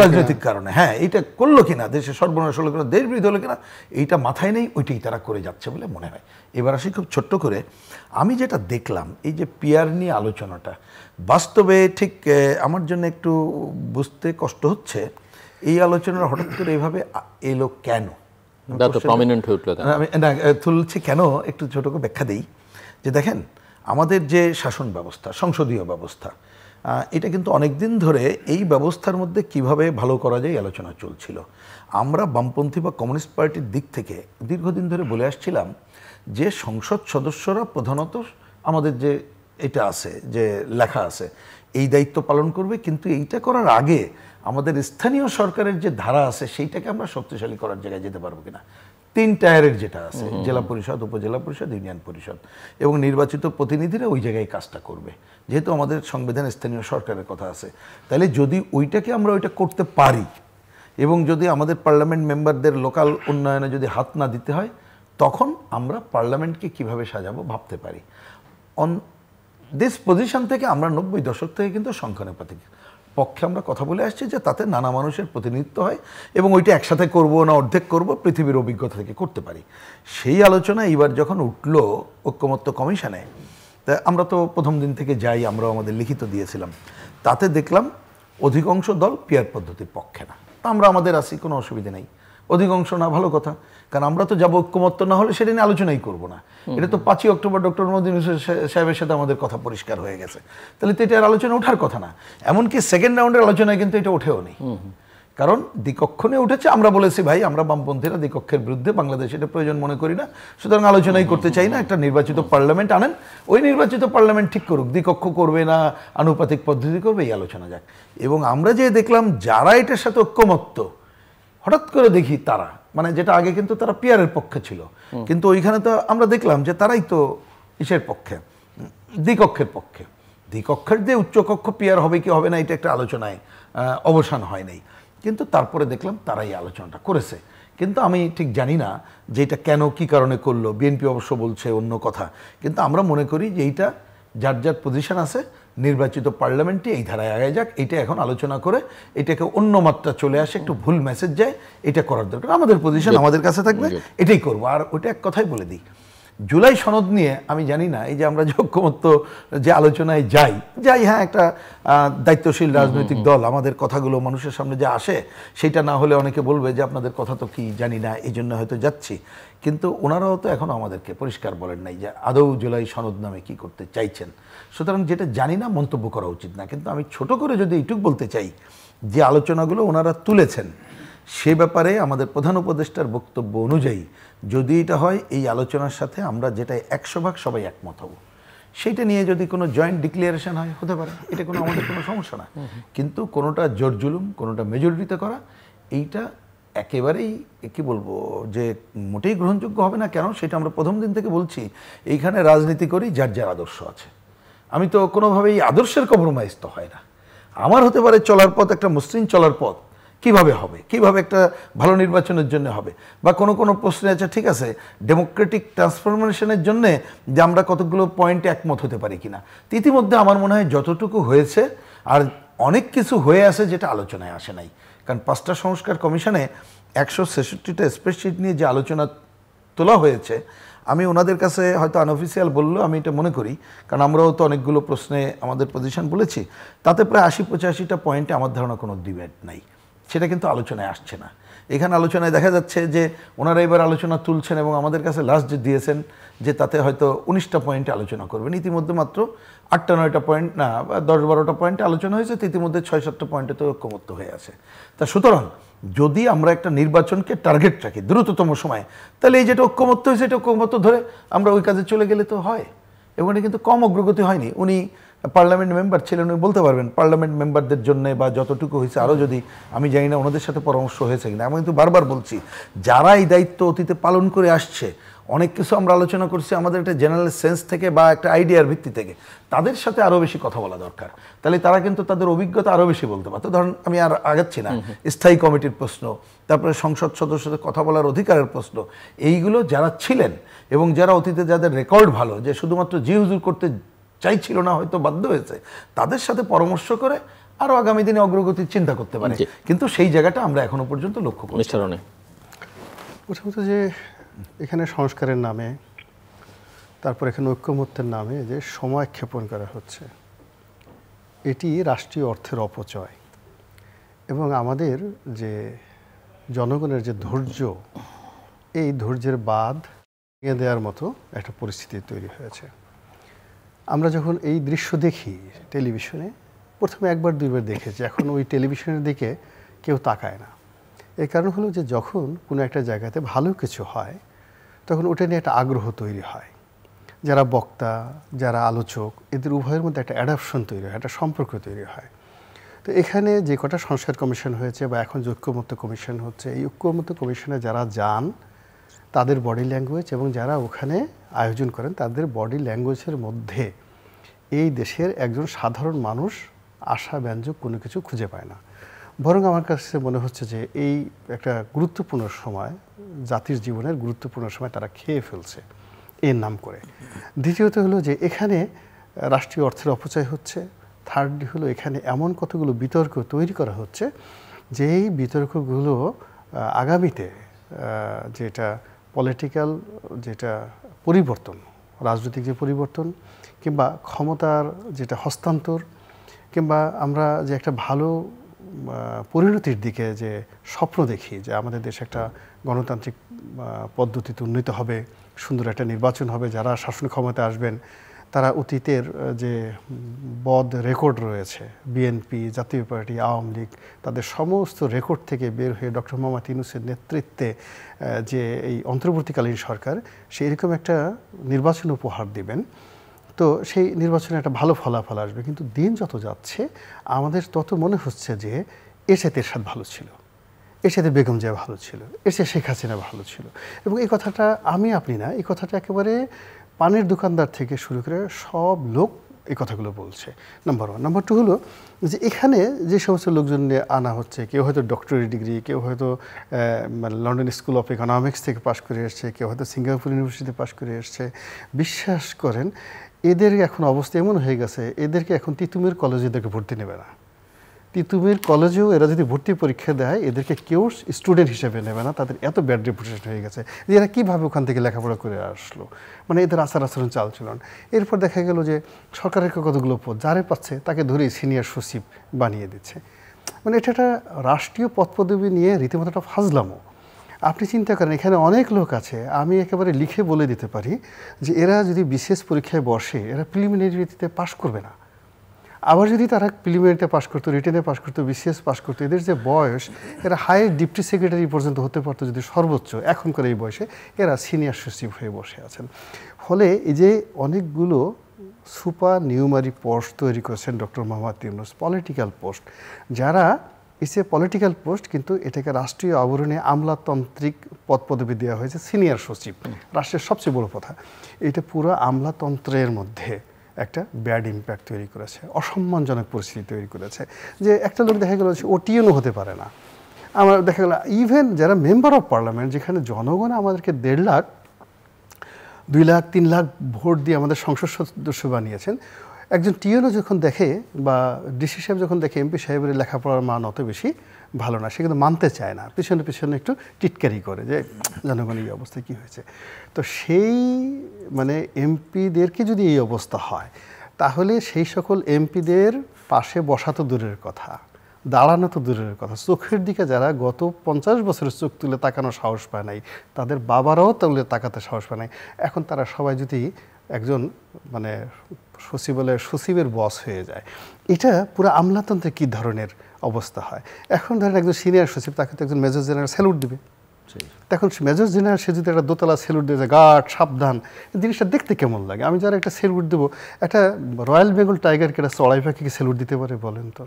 রাজনৈতিক কারণে হ্যাঁ এইটা করলো কিনা, দেশের সর্বনাশ হলো কিনা, দেশ বিরোধী হলো কিনা, এইটা মাথায় নেই, ওইটাই তারা করে যাচ্ছে বলে মনে হয়। এবার আসি খুব ছোট্ট করে, আমি যেটা দেখলাম এই যে পিয়ার নিয়ে আলোচনাটা, বাস্তবে ঠিক আমার জন্য একটু বুঝতে কষ্ট হচ্ছে এই আলোচনাটা হঠাৎ করে এইভাবে এলো কেন, তুলছে কেন, একটু ছোট করে ব্যাখ্যা দিই। যে দেখেন, আমাদের যে শাসন ব্যবস্থা, সংসদীয় ব্যবস্থা, এটা কিন্তু অনেক দিন ধরে এই ব্যবস্থার মধ্যে কিভাবে ভালো করা যায় আলোচনা চলছিল। আমরা বামপন্থী বা কমিউনিস্ট পার্টির দিক থেকে দীর্ঘদিন ধরে বলে আসছিলাম যে সংসদ সদস্যরা প্রধানত আমাদের যে এটা আছে, যে লেখা আছে, এই দায়িত্ব পালন করবে, কিন্তু এইটা করার আগে আমাদের স্থানীয় সরকারের যে ধারা আছে সেইটাকে আমরা শক্তিশালী করার জায়গায় যেতে পারবো কিনা। 3 টায়ারের যেটা আছে, জেলা পরিষদ, উপজেলা পরিষদ, ইউনিয়ন পরিষদ, এবং নির্বাচিত প্রতিনিধিরা ওই জায়গায় কাজটা করবে। যেহেতু আমাদের সংবিধানে স্থানীয় সরকারের কথা আছে, তাহলে যদি ওইটাকে আমরা ওইটা করতে পারি, এবং যদি আমাদের পার্লামেন্ট মেম্বারদের লোকাল উন্নয়নে যদি হাত না দিতে হয়, তখন আমরা পার্লামেন্টকে কিভাবে সাজাবো ভাবতে পারি। অন দিস পজিশন থেকে আমরা 90 দশক থেকে কিন্তু সংখ্যানুপাতিক পক্ষে আমরা কথা বলে আসছি, যে তাতে নানা মানুষের প্রতিনিধিত্ব হয়, এবং ওইটা একসাথে করব না অর্ধেক করব, পৃথিবীর অভিজ্ঞতা থেকে করতে পারি। সেই আলোচনা এইবার যখন উঠলো ঐক্যমত্য কমিশনে, তা আমরা তো প্রথম দিন থেকে যাই, আমরাও আমাদের লিখিত দিয়েছিলাম, তাতে দেখলাম অধিকাংশ দল পিয়ার পদ্ধতির পক্ষে না। তা আমরা আমাদের আসি, কোনো অসুবিধা নেই, অধিকাংশ না, ভালো কথা, কারণ আমরা তো যাবো ঐক্যমত্য না হলে সেটা নিয়ে আলোচনাই করব না। এটা তো 5ই অক্টোবর ডক্টর মোহাম্মদ ইউনূস সাহেবের সাথে আমাদের কথা পরিষ্কার হয়ে গেছে, তাহলে তো এটার আলোচনা ওঠার কথা না। এমনকি সেকেন্ড রাউন্ডের আলোচনায় কিন্তু এটা ওঠেও নেই, কারণ দ্বিকক্ষণে উঠেছে। আমরা বলেছি ভাই, আমরা বামপন্থীরা দ্বিকক্ষের বিরুদ্ধে, বাংলাদেশ এটা প্রয়োজন মনে করি না, সুতরাং আলোচনাই করতে চাই না, একটা নির্বাচিত পার্লামেন্ট আনেন, ওই নির্বাচিত পার্লামেন্ট ঠিক করুক, দ্বিকক্ষ করবে না আনুপাতিক পদ্ধতি করবে, এই আলোচনা যাক। এবং আমরা যে দেখলাম যারা এটার সাথে ঐক্যমত্য, হঠাৎ করে দেখি তারা, মানে যেটা আগে কিন্তু তারা পিয়ারের পক্ষে ছিল, কিন্তু ওইখানে তো আমরা দেখলাম যে তারাই তো ইসের পক্ষে, দ্বিকক্ষের পক্ষে। দ্বিকক্ষের যে উচ্চকক্ষ পিয়ার হবে কি হবে না, এটা একটা আলোচনায় অবসান হয় নাই, কিন্তু তারপরে দেখলাম তারাই আলোচনাটা করেছে। কিন্তু আমি ঠিক জানি না যে এটা কেন, কি কারণে করলো। বিএনপি অবশ্য বলছে অন্য কথা, কিন্তু আমরা মনে করি যে এইটা যার যার পজিশন আছে, নির্বাচিত পার্লামেন্টে এই ধারায় আগে যাক, এটা এখন আলোচনা করে এটাকে অন্য মাত্রা চলে আসে, একটু ভুল মেসেজ যায়, এটা করার দরকার। আমাদের পজিশন আমাদের কাছে থাকবে, এটাই করবো। আর ওইটা এক কথাই বলে দিই, জুলাই সনদ নিয়ে আমি জানি না, এই যে আমরা যে ঐক্যমত্য যে আলোচনায় যাই, হ্যাঁ একটা দায়িত্বশীল রাজনৈতিক দল, আমাদের কথাগুলো মানুষের সামনে যে আসে, সেটা না হলে অনেকে বলবে যে আপনাদের কথা তো কি জানি না, এই জন্য হয়তো যাচ্ছি। কিন্তু ওনারাও তো এখনও আমাদেরকে পরিষ্কার বলেন নাই যে আদৌ জুলাই সনদ নামে কি করতে চাইছেন। সুতরাং যেটা জানি না মন্তব্য করা উচিত না, কিন্তু আমি ছোট করে যদি এইটুকু বলতে চাই, যে আলোচনাগুলো ওনারা তুলেছেন সে ব্যাপারে আমাদের প্রধান উপদেষ্টার বক্তব্য অনুযায়ী যদি এটা হয়, এই আলোচনার সাথে আমরা যেটা 100% সবাই একমত হব, সেইটা নিয়ে যদি কোনো জয়েন্ট ডিক্লারেশন হয়, হতে পারে, এটা কোনো আমাদের কোনো সমস্যা না। কিন্তু কোনোটা জোর জুলুম, কোনোটা মেজরিটিতে করা, এইটা একেবারেই কি বলবো যে মোটেই গ্রহণযোগ্য হবে না। কেন, সেটা আমরা প্রথম দিন থেকে বলছি। এইখানে রাজনীতি করি, যার যার আদর্শ আছে, আমি তো কোনোভাবেই আদর্শের কম্প্রোমাইজ তো হয় না। আমার হতে পারে চলার পথ একটা মসৃণ চলার পথ, কিভাবে হবে, কিভাবে একটা ভালো নির্বাচনের জন্য হবে, বা কোনো কোনো প্রশ্নে আছে ঠিক আছে ডেমোক্রেটিক ট্রান্সফরমেশনের জন্য যে আমরা কতগুলো পয়েন্টে একমত হতে পারি কিনা। ইতিমধ্যে আমার মনে হয় যতটুকু হয়েছে, আর অনেক কিছু হয়ে আছে যেটা আলোচনায় আসে নাই। কারণ 5টা সংস্কার কমিশনে 166টা স্প্রেডশিট নিয়ে যে আলোচনা তোলা হয়েছে, আমি ওনাদের কাছে হয়তো আনঅফিসিয়াল বললেও আমি এটা মনে করি, কারণ আমরাও তো অনেকগুলো প্রশ্নে আমাদের পজিশন বলেছি, তাতে প্রায় 80-85টা পয়েন্টে আমার ধারণা কোনো ডিবেট নাই, সেটা কিন্তু আলোচনায় আসছে না। এখানে আলোচনায় দেখা যাচ্ছে যে ওনারা এবার আলোচনা তুলছেন, এবং আমাদের কাছে লাস্ট যে দিয়েছেন যে তাতে হয়তো 19টা পয়েন্টে আলোচনা করবেন। ইতিমধ্যে মাত্র 8-9টা পয়েন্ট না, 10-12টা পয়েন্টে আলোচনা হয়েছে, তো ইতিমধ্যে 6-7টা পয়েন্টে তো ঐক্যমত্য হয়ে আছে। তা সুতরাং যদি আমরা একটা নির্বাচনকে টার্গেট রাখি দ্রুততম সময়ে, তাহলে এই যেটা ঐক্যমত্য হয়েছে, এটা ঐক্যমত্য ধরে আমরা ওই কাজে চলে গেলে তো হয়। এবং এটা কিন্তু কম অগ্রগতি হয়নি। উনি পার্লামেন্ট মেম্বার ছিলেন, উনি বলতে পারবেন পার্লামেন্ট মেম্বারদের জন্য বা যতটুকু হয়েছে, আরও যদি আমি জানি না ওনাদের সাথে পরামর্শ হয়েছে কিনা। আমি কিন্তু বারবার বলছি, যারা এই দায়িত্ব অতীতে পালন করে আসছে, অনেক কিছু আমরা আলোচনা করছি আমাদের একটা জেনারেল সেন্স থেকে বা একটা আইডিয়ার ভিত্তি থেকে। তাদের সাথে আরও বেশি কথা বলা দরকার, তাহলে তারা কিন্তু তাদের অভিজ্ঞতা আরও বেশি বলতে পারতো। ধরেন আমি আর আগাচ্ছি না, স্থায়ী কমিটির প্রশ্ন, তারপরে সংসদ সদস্যদের কথা বলার অধিকারের প্রশ্ন, এইগুলো যারা ছিলেন এবং যারা অতীতে যাদের রেকর্ড ভালো, যে শুধুমাত্র জি হুজুর করতে চাইছিল না, হয়তো বাধ্য হয়েছে, তাদের সাথে পরামর্শ করে আরও আগামী দিনে অগ্রগতির চিন্তা করতে পারে। কিন্তু সেই জায়গাটা আমরা এখনো পর্যন্ত লক্ষ্য করছি। প্রথমত যে এখানে সংস্কারের নামে, তারপর এখানে ঐক্যমত্যের নামে যে সময় ক্ষেপণ করা হচ্ছে, এটি রাষ্ট্রীয় অর্থের অপচয় এবং আমাদের যে জনগণের যে ধৈর্য, এই ধৈর্যের বাঁধ ভেঙে দেওয়ার মতো একটা পরিস্থিতি তৈরি হয়েছে। আমরা যখন এই দৃশ্য দেখি টেলিভিশনে, প্রথমে একবার দুইবার দেখেছি, এখন ওই টেলিভিশনের দিকে কেউ তাকায় না। এর কারণ হলো যে যখন কোনো একটা জায়গাতে ভালো কিছু হয় তখন ওটা নিয়ে একটা আগ্রহ তৈরি হয়, যারা বক্তা, যারা আলোচক, এদের উভয়ের মধ্যে একটা অ্যাডাপশন তৈরি হয়, একটা সম্পর্ক তৈরি হয়। তো এখানে যে কটা সংস্কার কমিশন হয়েছে বা এখন যে ঐক্যমত্য কমিশন হচ্ছে, এই ঐক্যমত্য কমিশনে যারা যান তাদের বডি ল্যাঙ্গুয়েজ এবং যারা ওখানে আয়োজন করেন তাদের বডি ল্যাঙ্গুয়েজের মধ্যে এই দেশের একজন সাধারণ মানুষ আশাব্যঞ্জক কোনো কিছু খুঁজে পায় না। বরং আমার কাছে মনে হচ্ছে যে এই একটা গুরুত্বপূর্ণ সময়, জাতির জীবনের গুরুত্বপূর্ণ সময় তারা খেয়ে ফেলছে এর নাম করে। দ্বিতীয়ত হলো যে এখানে রাষ্ট্রীয় অর্থের অপচয় হচ্ছে। থার্ডলি হলো এখানে এমন কতগুলো বিতর্ক তৈরি করা হচ্ছে যেই বিতর্কগুলো আগামীতে যেটা পলিটিক্যাল যেটা পরিবর্তন, রাজনৈতিক যে পরিবর্তন কিংবা ক্ষমতার যেটা হস্তান্তর কিংবা আমরা যে একটা ভালো পরিণতির দিকে যে স্বপ্ন দেখি যে আমাদের দেশ একটা গণতান্ত্রিক পদ্ধতিতে উন্নীত হবে, সুন্দর একটা নির্বাচন হবে, যারা শাসন ক্ষমতায় আসবেন তারা অতীতের যে বদ রেকর্ড রয়েছে, বিএনপি, জাতীয় পার্টি, আওয়ামী লীগ, তাদের সমস্ত রেকর্ড থেকে বের হয়ে ডক্টর মোহাম্মদ ইউনূসের নেতৃত্বে যে এই অন্তর্বর্তীকালীন সরকার সেই রকম একটা নির্বাচন উপহার দিবেন, তো সেই নির্বাচনে একটা ভালো ফলাফল আসবে। কিন্তু দিন যত যাচ্ছে আমাদের তত মনে হচ্ছে যে এর সাথে এরশাদ ভালো ছিল, এর সাথে বেগম জিয়া ভালো ছিল, এর সাথে শেখ হাসিনা ভালো ছিল। এবং এই কথাটা আমি আপনি না, এই কথাটা একেবারে পানের দোকানদার থেকে শুরু করে সব লোক এই কথাগুলো বলছে। Number one. নাম্বার টু হলো যে এখানে যে সমস্ত লোকজন নিয়ে আনা হচ্ছে, কেউ হয়তো ডক্টরেট ডিগ্রি, কেউ হয়তো লন্ডন স্কুল অফ ইকোনমিক্স থেকে পাশ করে এসছে, কেউ হয়তো সিঙ্গাপুর ইউনিভার্সিটিতে পাশ করে এসছে। বিশ্বাস করেন এদের এখন অবস্থা এমন হয়ে গেছে, এদেরকে এখন তিতুমির কলেজে এদেরকে ভর্তি নেবে না। তিতুমির কলেজেও এরা যদি ভর্তি পরীক্ষা দেয় এদেরকে কেউ স্টুডেন্ট হিসেবে নেবে না, তাদের এত ব্যাড রেপুটেশন হয়ে গেছে যে এরা কীভাবে ওখান থেকে লেখাপড়া করে আসলো, মানে এদের আচার আচরণ চালচলন। এরপর দেখা গেল যে সরকারের কতগুলো পদ যারে পাচ্ছে তাকে ধরেই সিনিয়র সচিব বানিয়ে দিচ্ছে। মানে এটা একটা রাষ্ট্রীয় পদ পদবি নিয়ে রীতিমতো একটা ফাজলামো। আপনি চিন্তা করেন এখানে অনেক লোক আছে, আমি একেবারে লিখে বলে দিতে পারি যে এরা যদি বিশেষ পরীক্ষায় বসে এরা প্রিলিমিনারিতে পাশ করবে না। আবার যদি তারা প্রিলিমিনারিতে পাশ করতো, রিটেনে পাশ করতো, বিসিএস পাশ করতো, এদের যে বয়স, এরা হায়ার ডিপ্টি সেক্রেটারি পর্যন্ত হতে পারতো যদি সর্বোচ্চ। এখনকার এই বয়সে এরা সিনিয়র সচিব হয়ে বসে আছেন। ফলে এই যে অনেকগুলো সুপার নিউমারি পোস্ট তৈরি করেছেন doctor Mohammad Yunus, political post, যারা ইসে পলিটিক্যাল পোস্ট কিন্তু এটাকে রাষ্ট্রীয় আবরণে আমলাতান্ত্রিক পদ পদবি দেওয়া হয়েছে সিনিয়র সচিব। রাষ্ট্রের সবচেয়ে বড় কথা, এটা পুরো আমলাতন্ত্রের মধ্যে একটা ব্যাড ইম্প্যাক্ট তৈরি করেছে, অসম্মানজনক পরিস্থিতি তৈরি করেছে। যে একটা লোক দেখা গেল ওটিএনও হতে পারে না। আমার দেখা গেল ইভেন যারা মেম্বার অফ পার্লামেন্ট, যেখানে জনগণ আমাদেরকে 1.5 লাখ, 2 লাখ, 3 লাখ ভোট দিয়ে আমাদের সংসদ সদস্য বানিয়েছেন, একজন টিএনও যখন দেখে বা ডিসি সাহেব যখন দেখে এমপি সাহেবের লেখাপড়ার মান অত বেশি ভালো না, সে কিন্তু মানতে চায় না, পিছনে পিছনে একটু টিটকারি করে যে জনগণ এই অবস্থা কী হয়েছে। তো সেই মানে এমপিদেরকে যদি এই অবস্থা হয় তাহলে সেই সকল এমপিদের পাশে বসা তো দূরের কথা, দাঁড়ানো তো দূরের কথা, চোখের দিকে যারা গত 50 বছরের চোখ তুলে তাকানোর সাহস পায় নাই, তাদের বাবারাও তুলে তাকাতে সাহস পায় নাই, এখন তারা সবাই যদি একজন মানে সচিবের বস হয়ে যায়, এটা পুরো আমলাতন্ত্রে কী ধরনের অবস্থা হয়। এখন ধরেন একজন সিনিয়র সচিব, তাকে তো একজন মেজর জেনারেল স্যালুট দিবে, তখন মেজর জেনারেল সে যদি একটা দোতলা স্যালুট দিয়ে যায়, গার্ড সাবধান, জিনিসটা দেখতে কেমন লাগে? আমি যারা একটা স্যালুট দেবো, একটা রয়্যাল বেঙ্গল টাইগারকে একটা চড়াই পাখিকে স্যালুট দিতে পারে বলেন তো?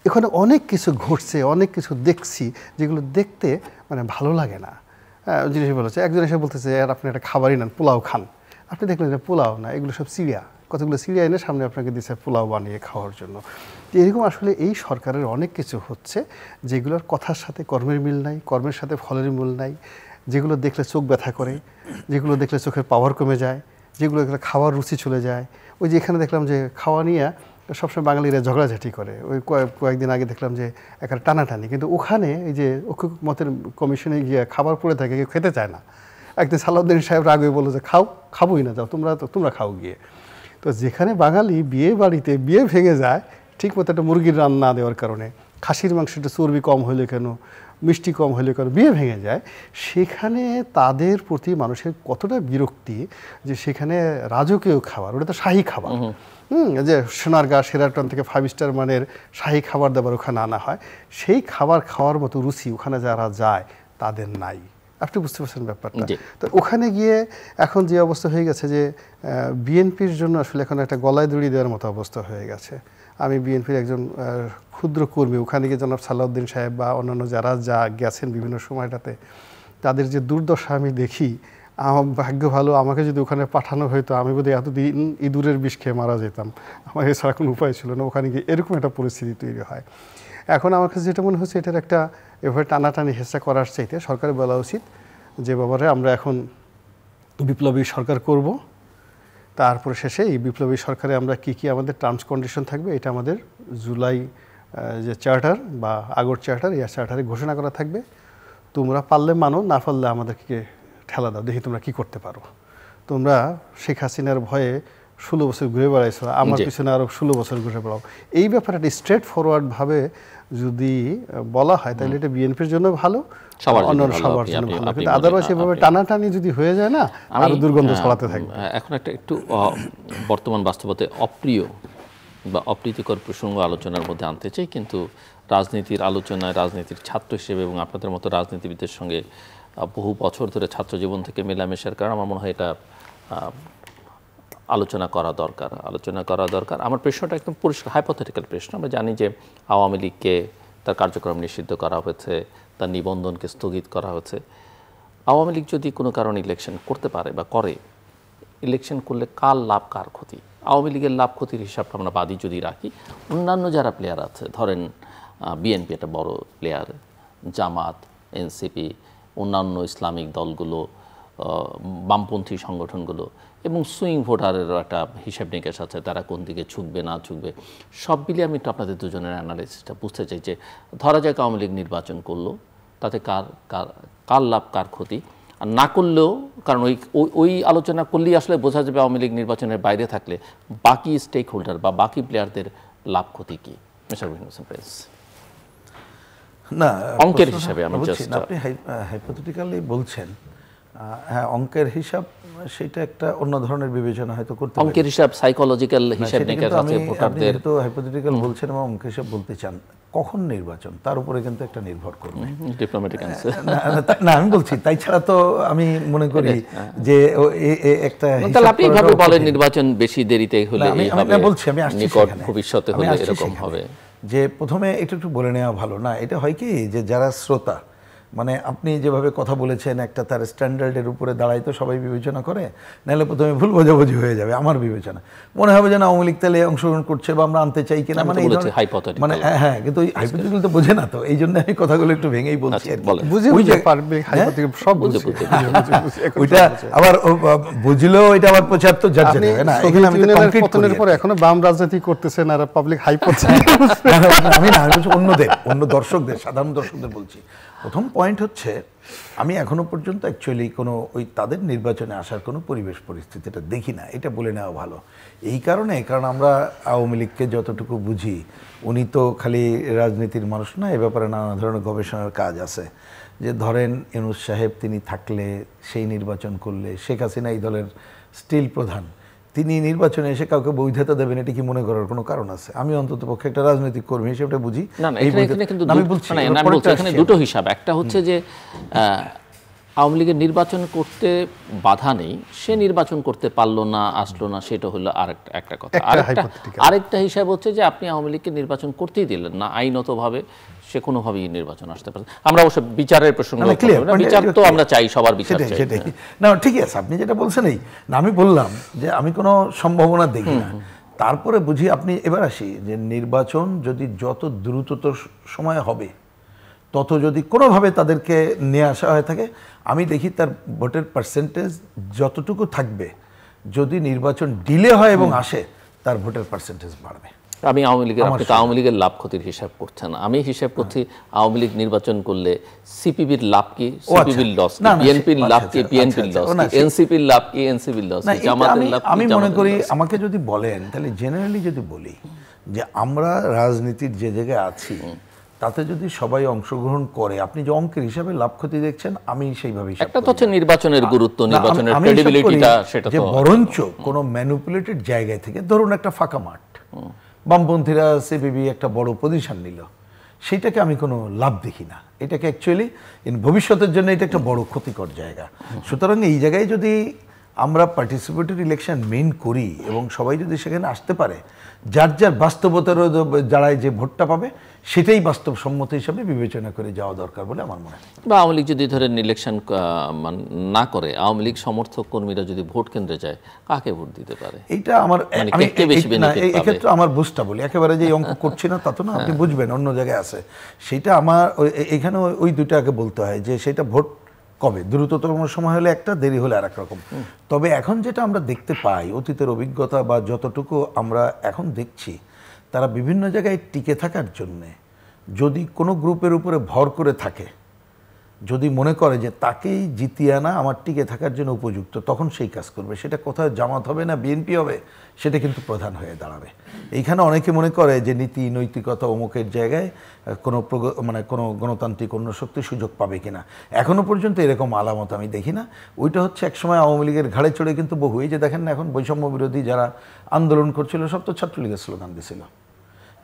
এখানে অনেক কিছু ঘটছে, অনেক কিছু দেখছি যেগুলো দেখতে মানে ভালো লাগে না। জিনিস বলেছে। একজন এসে বলতেছে আর আপনি একটা খাবারই নেন, পোলাও খান। আপনি দেখলেন যে পোলাও না, এগুলো সব সিরিয়া, কতগুলো সিরিয়া এনে সামনে আপনাকে দিচ্ছে পোলাও বানিয়ে খাওয়ার জন্য। এরকম আসলে এই সরকারের অনেক কিছু হচ্ছে যেগুলোর কথার সাথে কর্মের মিল নাই, কর্মের সাথে ফলের মিল নাই, যেগুলো দেখলে চোখ ব্যথা করে, যেগুলো দেখলে চোখের পাওয়ার কমে যায়, যেগুলো দেখলে খাওয়ার রুচি চলে যায়। ওই যে এখানে দেখলাম যে খাওয়া নিয়ে সবসময় বাঙালিরা ঝগড়াঝাটি করে। ওই কয়েকদিন আগে দেখলাম যে একটা টানাটানি, কিন্তু ওখানে এই যে ঐক্য মতের কমিশনে গিয়ে খাবার পড়ে থাকে, কেউ খেতে চায় না। একদিন সালাউদ্দিন সাহেব রাগে বললো যে খাবোই না, যাও তোমরা খাও গিয়ে। তো যেখানে বাঙালি বিয়ে বাড়িতে বিয়ে ভেঙে যায় ঠিক মতো একটা মুরগির রান্না দেওয়ার কারণে, খাসির মাংসটা চর্বি কম হলে কেন, মিষ্টি কম হলে কেন বিয়ে ভেঙে যায়, সেখানে তাদের প্রতি মানুষের কতটা বিরক্তি যে সেখানে রাজকীয় খাবার, ওটা তো শাহী খাবার, যে সোনারগাঁ শেরাটন থেকে 5 স্টার মানের শাহী খাবার দাবার ওখানে আনা হয়, সেই খাবার খাওয়ার মতো রুচি ওখানে যারা যায় তাদের নাই। আপনি বুঝতে পারছেন ব্যাপারটা? তো ওখানে গিয়ে এখন যে অবস্থা হয়ে গেছে যে বিএনপির জন্য আসলে এখন একটা গলায় দড়ি দেওয়ার মতো অবস্থা হয়ে গেছে। আমি বিএনপির একজন ক্ষুদ্র কর্মী, ওখানে গিয়ে জনাব সালাউদ্দিন সাহেব বা অন্যান্য যারা গেছেন বিভিন্ন সময়টাতে, তাদের যে দুর্দশা আমি দেখি, আমার ভাগ্য ভালো, আমাকে যদি ওখানে পাঠানো হয়তো আমি বোধহয় এতদিন ইঁদুরের বিষ খেয়ে মারা যেতাম। আমার এছাড়া কোনো উপায় ছিল না। ওখানে গিয়ে এরকম একটা পরিস্থিতি তৈরি হয়। এখন আমার কাছে যেটা মনে হচ্ছে, এটার একটা এভাবে টানাটানি হেঁচা করার চাইতে সরকারের বলা উচিত যে বাবারে আমরা এখন বিপ্লবী সরকার করব, তারপরে শেষে এই বিপ্লবী সরকারে আমরা কি কি আমাদের টার্মস কন্ডিশন থাকবে এটা আমাদের জুলাই যে চার্টার বা আগস্ট চার্টার, এই চার্টারে ঘোষণা করা থাকবে। তোমরা পারলে মানো, না পারলে আমাদেরকে ঠেলা দাও, দেখি তোমরা কি করতে পারো। তোমরা শেখ হাসিনার ভয়ে 16 বছর ঘুরে বেড়াইছো, আমার পিছনে আরও 16 বছর ঘুরে বেড়াও। এই ব্যাপারটা স্ট্রেট ফরওয়ার্ডভাবে যদি বলা হয় তাহলে এটা বিএনপির জন্য ভালো, অন্যান্য সবার জন্য ভালো। কিন্তু আদারওয়াইজ এভাবে টানাটানি যদি হয়ে যায় না, আরো দুর্গন্ধ ছড়াতে থাকবে। এখন একটা একটু বর্তমান বাস্তবতায় অপ্রিয় বা অপ্রীতিকর প্রসঙ্গ আলোচনার মধ্যে আনতে চাই, কিন্তু রাজনীতির আলোচনায় রাজনীতির ছাত্র হিসেবে এবং আপনাদের মতো রাজনীতিবিদদের সঙ্গে বহু বছর ধরে ছাত্র জীবন থেকে মেলামেশার কারণে আমার মনে হয় এটা আলোচনা করা দরকার। আমার প্রশ্নটা একদম পরিষ্কার হাইপোথেটিক্যাল প্রশ্ন। আমরা জানি যে আওয়ামী লীগকে তার কার্যক্রম নিষিদ্ধ করা হয়েছে, তার নিবন্ধনকে স্থগিত করা হয়েছে। আওয়ামী লীগ যদি কোনো কারণে ইলেকশন করতে পারে বা করে, ইলেকশন করলে কার লাভ কার ক্ষতি? আওয়ামী লীগের লাভ ক্ষতির হিসাবটা আমরা বাদী যদি রাখি, অন্যান্য যারা প্লেয়ার আছে, ধরেন বিএনপি একটা বড় প্লেয়ার, জামাত, এনসিপি, অন্যান্য ইসলামিক দলগুলো, বামপন্থী সংগঠনগুলো এবং সুইং ভোটারেরও একটা হিসাব নিকাশ আছে, তারা কোন দিকে ঝুঁকবে না ঝুঁকবে, সব মিলিয়ে আমি একটু আপনাদের দুজনের অ্যানালাইসিসটা বুঝতে চাই যে ধরা যাক আওয়ামী লীগ নির্বাচন করলো, তাতে কার লাভ কার ক্ষতি, আর না করলেও, কারণ ওই আলোচনা করলেই আসলে বোঝা যাবে আওয়ামী লীগ নির্বাচনের বাইরে থাকলে বাকি স্টেক হোল্ডার বা বাকি প্লেয়ারদের লাভ ক্ষতি কী। মিস্টার রহিম হোসেন প্রেস, না অঙ্কের হিসাবে আমি জাস্ট, আপনি হাইপোথেটিক্যালি বলছেন, হ্যাঁ অঙ্কের হিসাব সেটা একটা অন্য ধরনের বিবেচনা হয়তো করতে পারে। অঙ্কের হিসাব, সাইকোলজিক্যাল হিসাব নিকাশ আছে ভোটারদের। তো হাইপোথেটিক্যাল বলছেন এবং অঙ্কের হিসাব বলতে চান, কখন নির্বাচন তার উপরে কিন্তু একটা নির্ভর করবে। Diplomatic answer. না আমি বলছি তাই ছাড়া তো আমি মনে করি যে একটা তাহলে আপনি এইভাবে বলেন নির্বাচন বেশি দেরিতে হলে আমি বলছি, আমি আসছি নিকট ভবিষ্যতে হলে এরকম হবে। যে প্রথমে একটু বলে নেওয়া ভালো না, এটা হয় কি যে যারা শ্রোতা, মানে আপনি যেভাবে কথা বলেছেন একটা তার স্ট্যান্ডার্ডের উপরে দাঁড়াই তো সবাই বিবেচনা করে, নাহলে প্রথমে ভুল বোঝাবুঝি হয়ে যাবে। আমার বিবেচনা মনে হবে যে না আওয়ামী লীগ তাহলে অংশগ্রহণ করছে বা আমরা আনতে চাই কিনা, মানে মানে হ্যাঁ, কিন্তু ওই হাইপোথেটিক্যাল তো বোঝে না, তো এই জন্য আমি কথাগুলো একটু ভেঙেই বলছি। ওইটা আবার বুঝলেও এটা আবার 75 যার যাবে না, এখানে আমি পতনের পরে এখনো বাম রাজনীতি করতেছেন আর পাবলিক হাইপোথেটিক্যাল। আমি না, আমি অন্য দর্শকদের, সাধারণ দর্শকদের বলছি। প্রথম পয়েন্ট হচ্ছে, আমি এখনো পর্যন্ত অ্যাকচুয়ালি কোনো ওই তাদের নির্বাচনে আসার কোনো পরিবেশ পরিস্থিতিটা দেখি না, এটা বলে নেওয়া ভালো। এই কারণ আমরা আওয়ামী লীগকে যতটুকু বুঝি, উনি তো খালি রাজনীতির মানুষ না, এ ব্যাপারে নানা ধরনের গবেষণার কাজ আছে। যে ধরেন ইউনূস সাহেব তিনি থাকলে, সেই নির্বাচন করলে, শেখ হাসিনা এই দলের স্টিল প্রধান, তিনি নির্বাচনে এসে কাউকে বৈধতা দেবেন, এটা কি মনে করার কোনো কারণ আছে? আমি অন্তত পক্ষে একটা রাজনৈতিক কর্মী হিসেবে বুঝি। আমি বলছি এখানে দুটো হিসাব, একটা হচ্ছে যে আওয়ামী লীগের নির্বাচন করতে বাধা নেই, সে নির্বাচন করতে পারলো না, আসলো না, সেটা হলো একটা কথা। আরেকটা হিসাব হচ্ছে যে আপনি আওয়ামী লীগকে নির্বাচন করতেই দিলেন না, আইনতভাবে সে কোনোভাবেই নির্বাচন আসতে পারে। আমরা অবশ্য বিচারের প্রসঙ্গ, বিচার তো আমরা চাই, সবার বিচার চাই। সেটাই না, ঠিকই আছে আপনি যেটা বলছেন। এই না, আমি বললাম যে আমি কোনো সম্ভাবনা দেখি না। তারপরে বুঝি আপনি এবার আসি যে নির্বাচন যদি যত দ্রুততর সময় হবে, তত যদি কোনোভাবে তাদেরকে নিয়ে আসা হয়ে থাকে, আমি দেখি তার ভোটের পার্সেন্টেজ যতটুকু থাকবে, যদি নির্বাচন ডিলে হয় এবং আসে, তার ভোটের পার্সেন্টেজ বাড়বে। আমি আওয়ামী লীগের, আপনি তো আওয়ামী লীগের লাভ ক্ষতির হিসাব করছেন, আমি হিসাব করছি আওয়ামী লীগ নির্বাচন করলে সিপিবির লাভ কি সিপিবির লস, বিএনপির লাভ কি বিএনপির লস, এনসিপির লাভ কি এনসিপির লস, জামাতের লাভ কি। আমি মনে করি, আমাকে যদি বলেন তাহলে জেনারেলি যদি বলি যে আমরা রাজনীতির যে জায়গায় আছি তাতে যদি সবাই অংশগ্রহণ করে, আপনি যে অঙ্কের হিসাবে লাভ ক্ষতি দেখছেন, আমি সেইভাবে একটা তো হচ্ছে নির্বাচনের গুরুত্ব, নির্বাচনের ক্রেডিবিলিটিটা, সেটা যে বরঞ্চ কোনো ম্যানিপুলেটেড জায়গা থেকে, ধরুন একটা ফাঁকা মাঠ, বামপন্থীরা সিপিবি একটা বড় পজিশন নিল, সেইটাকে আমি কোনো লাভ দেখি না। এটাকে অ্যাকচুয়ালি ভবিষ্যতের জন্য এটা একটা বড় ক্ষতিকর জায়গা। সুতরাং এই জায়গায় যদি আমরা পার্টিসিপেটরি ইলেকশন মেইন করি এবং সবাই যদি সেখানে আসতে পারে, যার যার বাস্তবতার যারাই যে ভোটটা পাবে সেটাই বাস্তবসম্মত হিসাবে বিবেচনা করে যাওয়া দরকার বলে আমার মনে হয়। বা আওয়ামী লীগ যদি ধরেন ইলেকশন না করে, আওয়ামী লীগ সমর্থক কর্মীরা যদি ভোট কেন্দ্রে যায়, কাকে ভোট দিতে পারে? এইটা আমার এক্ষেত্রে আমার বুঝটা বলি, একেবারে যে অঙ্ক করছি না তা তো না, আপনি বুঝবেন অন্য জায়গায় আছে। সেইটা আমার এখানে ওই দুটাকে বলতে হয় যে সেটা ভোট কবে, দ্রুততম সময় হলে একটা, দেরি হলে আর এক রকম। তবে এখন যেটা আমরা দেখতে পাই, অতীতের অভিজ্ঞতা বা যতটুকু আমরা এখন দেখছি, তারা বিভিন্ন জায়গায় টিকে থাকার জন্যে যদি কোনো গ্রুপের উপরে ভর করে থাকে, যদি মনে করে যে তাকেই জিতিয়ে আনা আমার টিকে থাকার জন্য উপযুক্ত, তখন সেই কাজ করবে। সেটা কোথায় জামাত হবে না বিএনপি হবে, সেটা কিন্তু প্রধান হয়ে দাঁড়াবে। এইখানে অনেকে মনে করে যে নীতি নৈতিকতা অমুকের জায়গায় কোনো কোনো গণতান্ত্রিক অন্য শক্তি সুযোগ পাবে কিনা, এখনও পর্যন্ত এরকম আলামত আমি দেখি না। ওইটা হচ্ছে একসময় আওয়ামী লীগের ঘাড়ে চড়ে কিন্তু বহু, এই যে দেখেন না এখন বৈষম্য বিরোধী যারা আন্দোলন করছিল সব তো ছাত্রলীগের স্লোগান দিছিল।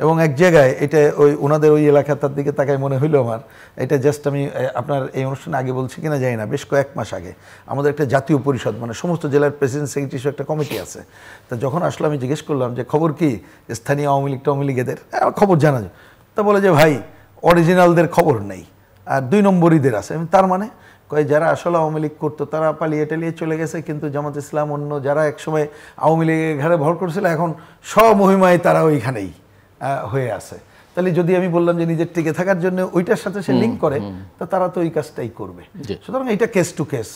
এবং এক জায়গায় এটা ওনাদের ওই এলাকাটার দিকে তাকায় মনে হইলো আমার, এটা জাস্ট আমি আপনার এই অনুষ্ঠানে আগে বলছি কিনা জানি না, বেশ কয়েক মাস আগে আমাদের একটা জাতীয় পরিষদ, সমস্ত জেলার প্রেসিডেন্ট সেক্রেটারি একটা কমিটি আছে। তা যখন আসলে আমি জিজ্ঞেস করলাম যে খবর কি, স্থানীয় আওয়ামী লীগ এদের খবর জানা যায়, তা বলে যে ভাই অরিজিনালদের খবর নেই, আর 2 নম্বরীদের আছে। তার মানে কয় যারা আসলে আওয়ামী লীগ করতো তারা পালিয়ে টালিয়ে চলে গেছে, কিন্তু জামাত ইসলাম অন্য যারা একসময় আওয়ামী লীগের ঘাড়ে ভর করছিল এখন স্বমহিমায় তারা ওইখানেই হয়ে আছে। তাহলে যদি আমি বললাম যে নিজের টিকে থাকার জন্য ওইটার সাথে সে লিঙ্ক করে, তা তারা তো ওই কাজটাই করবে। সুতরাং এটা কেস টু কেস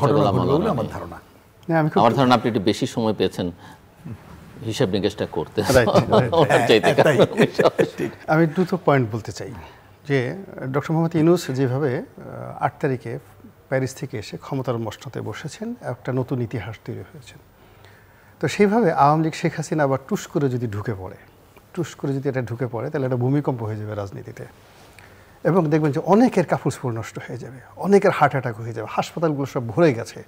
ঘটনা বলে আমার ধারণা। আমার ধারণা আপনি একটু বেশি সময় পেয়েছেন হিসাব নিকেশটা করতে। আমি দুটো পয়েন্ট বলতে চাই যে ডক্টর মোহাম্মদ ইউনূস যেভাবে 8 তারিখে প্যারিস থেকে এসে ক্ষমতার মসনদে বসেছেন, একটা নতুন ইতিহাস তৈরি হয়েছে। তো সেইভাবে আওয়ামী লীগ শেখ হাসিনা আবার টুস করে যদি ঢুকে পড়ে, তাহলে একটা ভূমিকম্প হয়ে যাবে রাজনীতিতে, এবং দেখবেন যে অনেকের কাপড় নষ্ট হয়ে যাবে, অনেকের হার্ট অ্যাটাক হয়ে যাবে, হাসপাতালগুলো সব ভরে গেছে,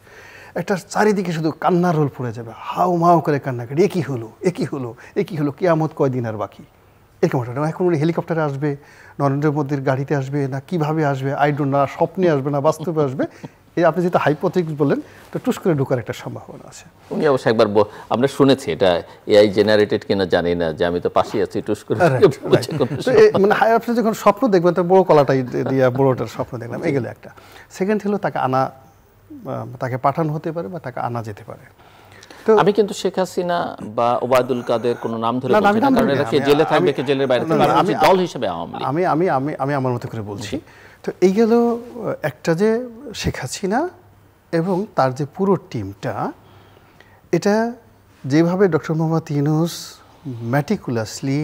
একটা চারিদিকে শুধু কান্নার রোল পড়ে যাবে, হাউ মাউ করে কান্না করে, এ কি হলো, কিয়ামত কয়দিন আর বাকি, এরকম একটা। এখন উনি হেলিকপ্টারে আসবে, নরেন্দ্র মোদীর গাড়িতে আসবে, না কিভাবে আসবে আই ডোন্ট নো, স্বপ্নে আসবে না বাস্তবে আসবে, এই আপনি যেটা হাইপোথেটিক্স বললেন, তো টুস করে ঢোকার একটা সম্ভাবনা আছে। উনি অবশ্য একবার আমরা শুনেছি, এটা এআই জেনারেটেড কিনা জানি না, যে আমি তো পাশেই আছি, টুস করে আপনি যখন স্বপ্ন দেখবেন, তো বড় কলাটাই দিয়ে বড়টার স্বপ্ন দেখলাম, এগুলো একটা। সেকেন্ড হলো তাকে পাঠানো হতে পারে বা তাকে আনা যেতে পারে। আমি কিন্তু শেখ হাসিনা বা ওবায়দুল কাদের কোনো নাম ধরে বলছি না, কারণ এরা কে জেলে থাকবে কে জেলের বাইরে থাকবে, আমি দল হিসেবে আওয়ামী লীগ, আমি আমার মতো করে বলছি। তো এই গেল একটা, যে শেখ হাসিনা এবং তার যে পুরো টিমটা, এটা যেভাবে doctor Mohammad Yunus meticulously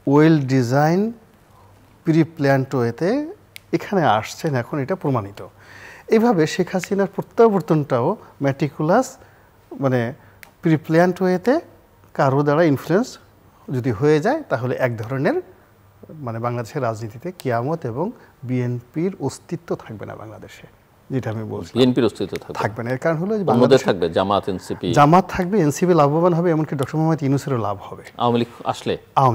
well design pre planned ওয়েতে এখানে আসছেন, এখন এটা প্রমাণিত। এইভাবে শেখ হাসিনার প্রত্যাবর্তনটাও ম্যাটিকুলাস প্রি প্ল্যান্ড ওয়েতে কারো দ্বারা ইনফ্লুয়েন্স যদি হয়ে যায়, তাহলে এক ধরনের বাংলাদেশের রাজনীতিতে কিয়ামত এবং বিএনপির অস্তিত্ব থাকবে না বাংলাদেশে, যেটা আমি বলছি। বিএনপির অস্তিত্ব থাকবে না, এর কারণ হলো বাংলাদেশ থাকবে জামাত থাকবে, এনসিপি লাভবান হবে, এমনকি ডক্টর মোহাম্মদ ইউনূসেরও লাভ হবে আওয়ামী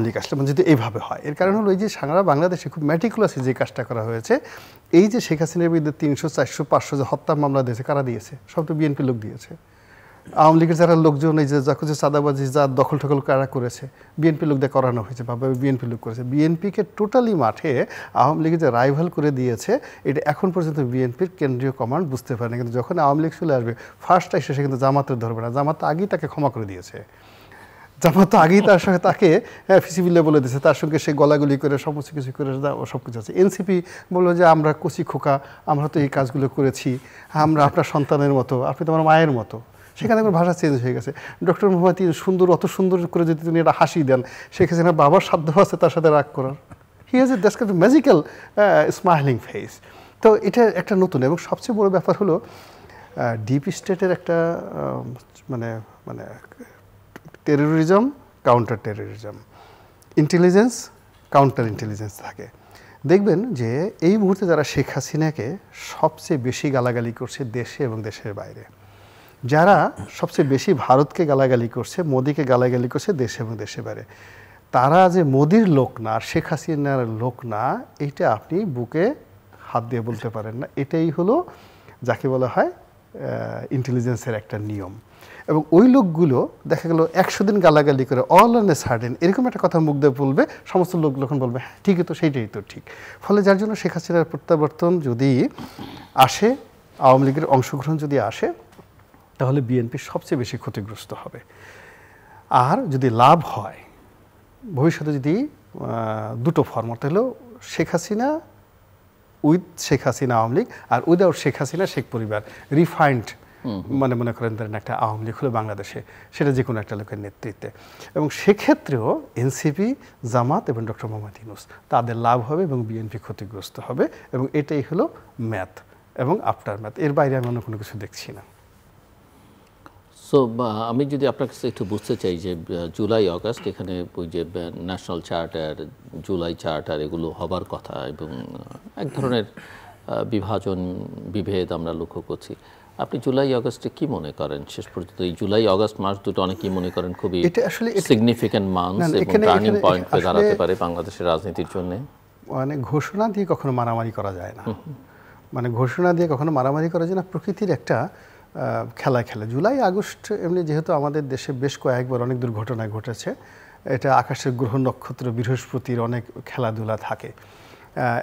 লীগ আসলে যদি এইভাবে হয়। এর কারণ হলো এই যে সারা বাংলাদেশে খুব ম্যাটিকুলাসলি যে কাজটা করা হয়েছে, এই যে শেখ হাসিনার বিরুদ্ধে 300, 400, 500 যে হত্যা মামলা দিয়েছে, কারা দিয়েছে? সব তো বিএনপি লোক দিয়েছে। আওয়ামী লীগের যারা লোকজন এই যে যা কিছু চাঁদাবাজি যা দখল ঠকল কারা করেছে বিএনপি লোক দিয়ে করানো হয়েছে বা বিএনপি লোক করেছে, বিএনপিকে টোটালি মাঠে আওয়ামী লীগের যে রাইভাল করে দিয়েছে এটা এখন পর্যন্ত বিএনপির কেন্দ্রীয় কমান্ড বুঝতে পারে না। কিন্তু যখন আওয়ামী লীগ চলে আসবে ফার্স্ট এসে সে কিন্তু জামাতের ধরবে না, জামাত আগেই তাকে ক্ষমা করে দিয়েছে, জামাত তো আগেই তার সঙ্গে তাকে ফিসিবিলে বলে দিয়েছে, তার সঙ্গে সে গলাগুলি করে সমস্ত কিছু করে সব কিছু আছে। এনসিপি বললো যে আমরা কচি খোকা, আমরা তো এই কাজগুলো করেছি, আমরা আপনার সন্তানের মতো, আপনি তো আমার মায়ের মতো। সেখানে আমার ভাষা চেঞ্জ হয়ে গেছে। ডক্টর মোহাম্মদ সুন্দর, অত সুন্দর করে যদি তিনি একটা হাসি দেন, সেখানে বাবার সাধ্য আছে তার সাথে রাগ করার। He has a that's kind of magical smiling face. তো এটা একটা নতুন, এবং সবচেয়ে বড় ব্যাপার হলো ডিপ স্টেটের একটা মানে মানে terrorism, counter terrorism, intelligence, counter intelligence থাকে। দেখবেন যে এই মুহূর্তে যারা শেখ হাসিনাকে সবচেয়ে বেশি গালাগালি করছে দেশে এবং দেশের বাইরে, যারা সবচেয়ে বেশি ভারতকে গালাগালি করছে, মোদিকে গালাগালি করছে দেশে এবং দেশের বাইরে, তারা যে মোদির লোক না, শেখ হাসিনার লোক না, এইটা আপনি বুকে হাত দিয়ে বলতে পারেন না। এটাই হলো যাকে বলা হয় ইন্টেলিজেন্সের একটা নিয়ম। এবং ওই লোকগুলো দেখা গেল 100 দিন গালাগালি করে অল অন এ সার্টেন এরকম একটা কথা মুখ দিয়ে বলবে, সমস্ত লোক যখন বলবে হ্যাঁ ঠিকই তো, সেইটাই তো ঠিক। ফলে যার জন্য শেখ হাসিনার প্রত্যাবর্তন যদি আসে, আওয়ামী লীগের অংশগ্রহণ যদি আসে, তাহলে বিএনপি সবচেয়ে বেশি ক্ষতিগ্রস্ত হবে। আর যদি লাভ হয় ভবিষ্যতে, যদি দুটো ফর্মেট হলো শেখ হাসিনা উইথ শেখ হাসিনা আওয়ামী লীগ, আর উইদাউট শেখ হাসিনা শেখ পরিবার, রিফাইন্ড মানে মনে করেন ধরেন একটা আওয়ামী লীগ হলো বাংলাদেশে, সেটা যে কোনো একটা লোকের নেতৃত্বে। এবং সেক্ষেত্রেও এনসিপি, জামাত এবং ডক্টর মোহাম্মদ ইউনূস তাদের লাভ হবে এবং বিএনপি ক্ষতিগ্রস্ত হবে। এবং এটাই হলো ম্যাথ এবং আফটার ম্যাথ, এর বাইরে আমি অন্য কোনো কিছু দেখছি না। সো আমি যদি আপনার কাছে একটু বুঝতে চাই যে জুলাই আগস্ট এখানে ওই যে ন্যাশনাল চার্টার, জুলাই চার্টার এগুলো হবার কথা, এবং এক ধরনের বিভাজন বিভেদ আমরা লক্ষ্য করছি। আপনি জুলাই আগস্টে কি মনে করেন? শেষ পর্যন্ত এই জুলাই আগস্ট মাস দুটো অনেকেই মনে করেন খুবই সিগনিফিক্যান্ট মান্থ এবং টার্নিং পয়েন্ট হয়ে দাঁড়াতে পারে বাংলাদেশের রাজনীতির জন্য। মানে ঘোষণা দিয়ে কখনো মারামারি করা যায় না, মানে ঘোষণা দিয়ে কখনো মারামারি করা যায় না, প্রকৃতির একটা খেলা খেলে। জুলাই আগস্ট এমনি যেহেতু আমাদের দেশে বেশ কয়েকবার অনেক দুর্ঘটনা ঘটেছে, এটা আকাশের গ্রহ নক্ষত্র বৃহস্পতির অনেক খেলাধুলা থাকে।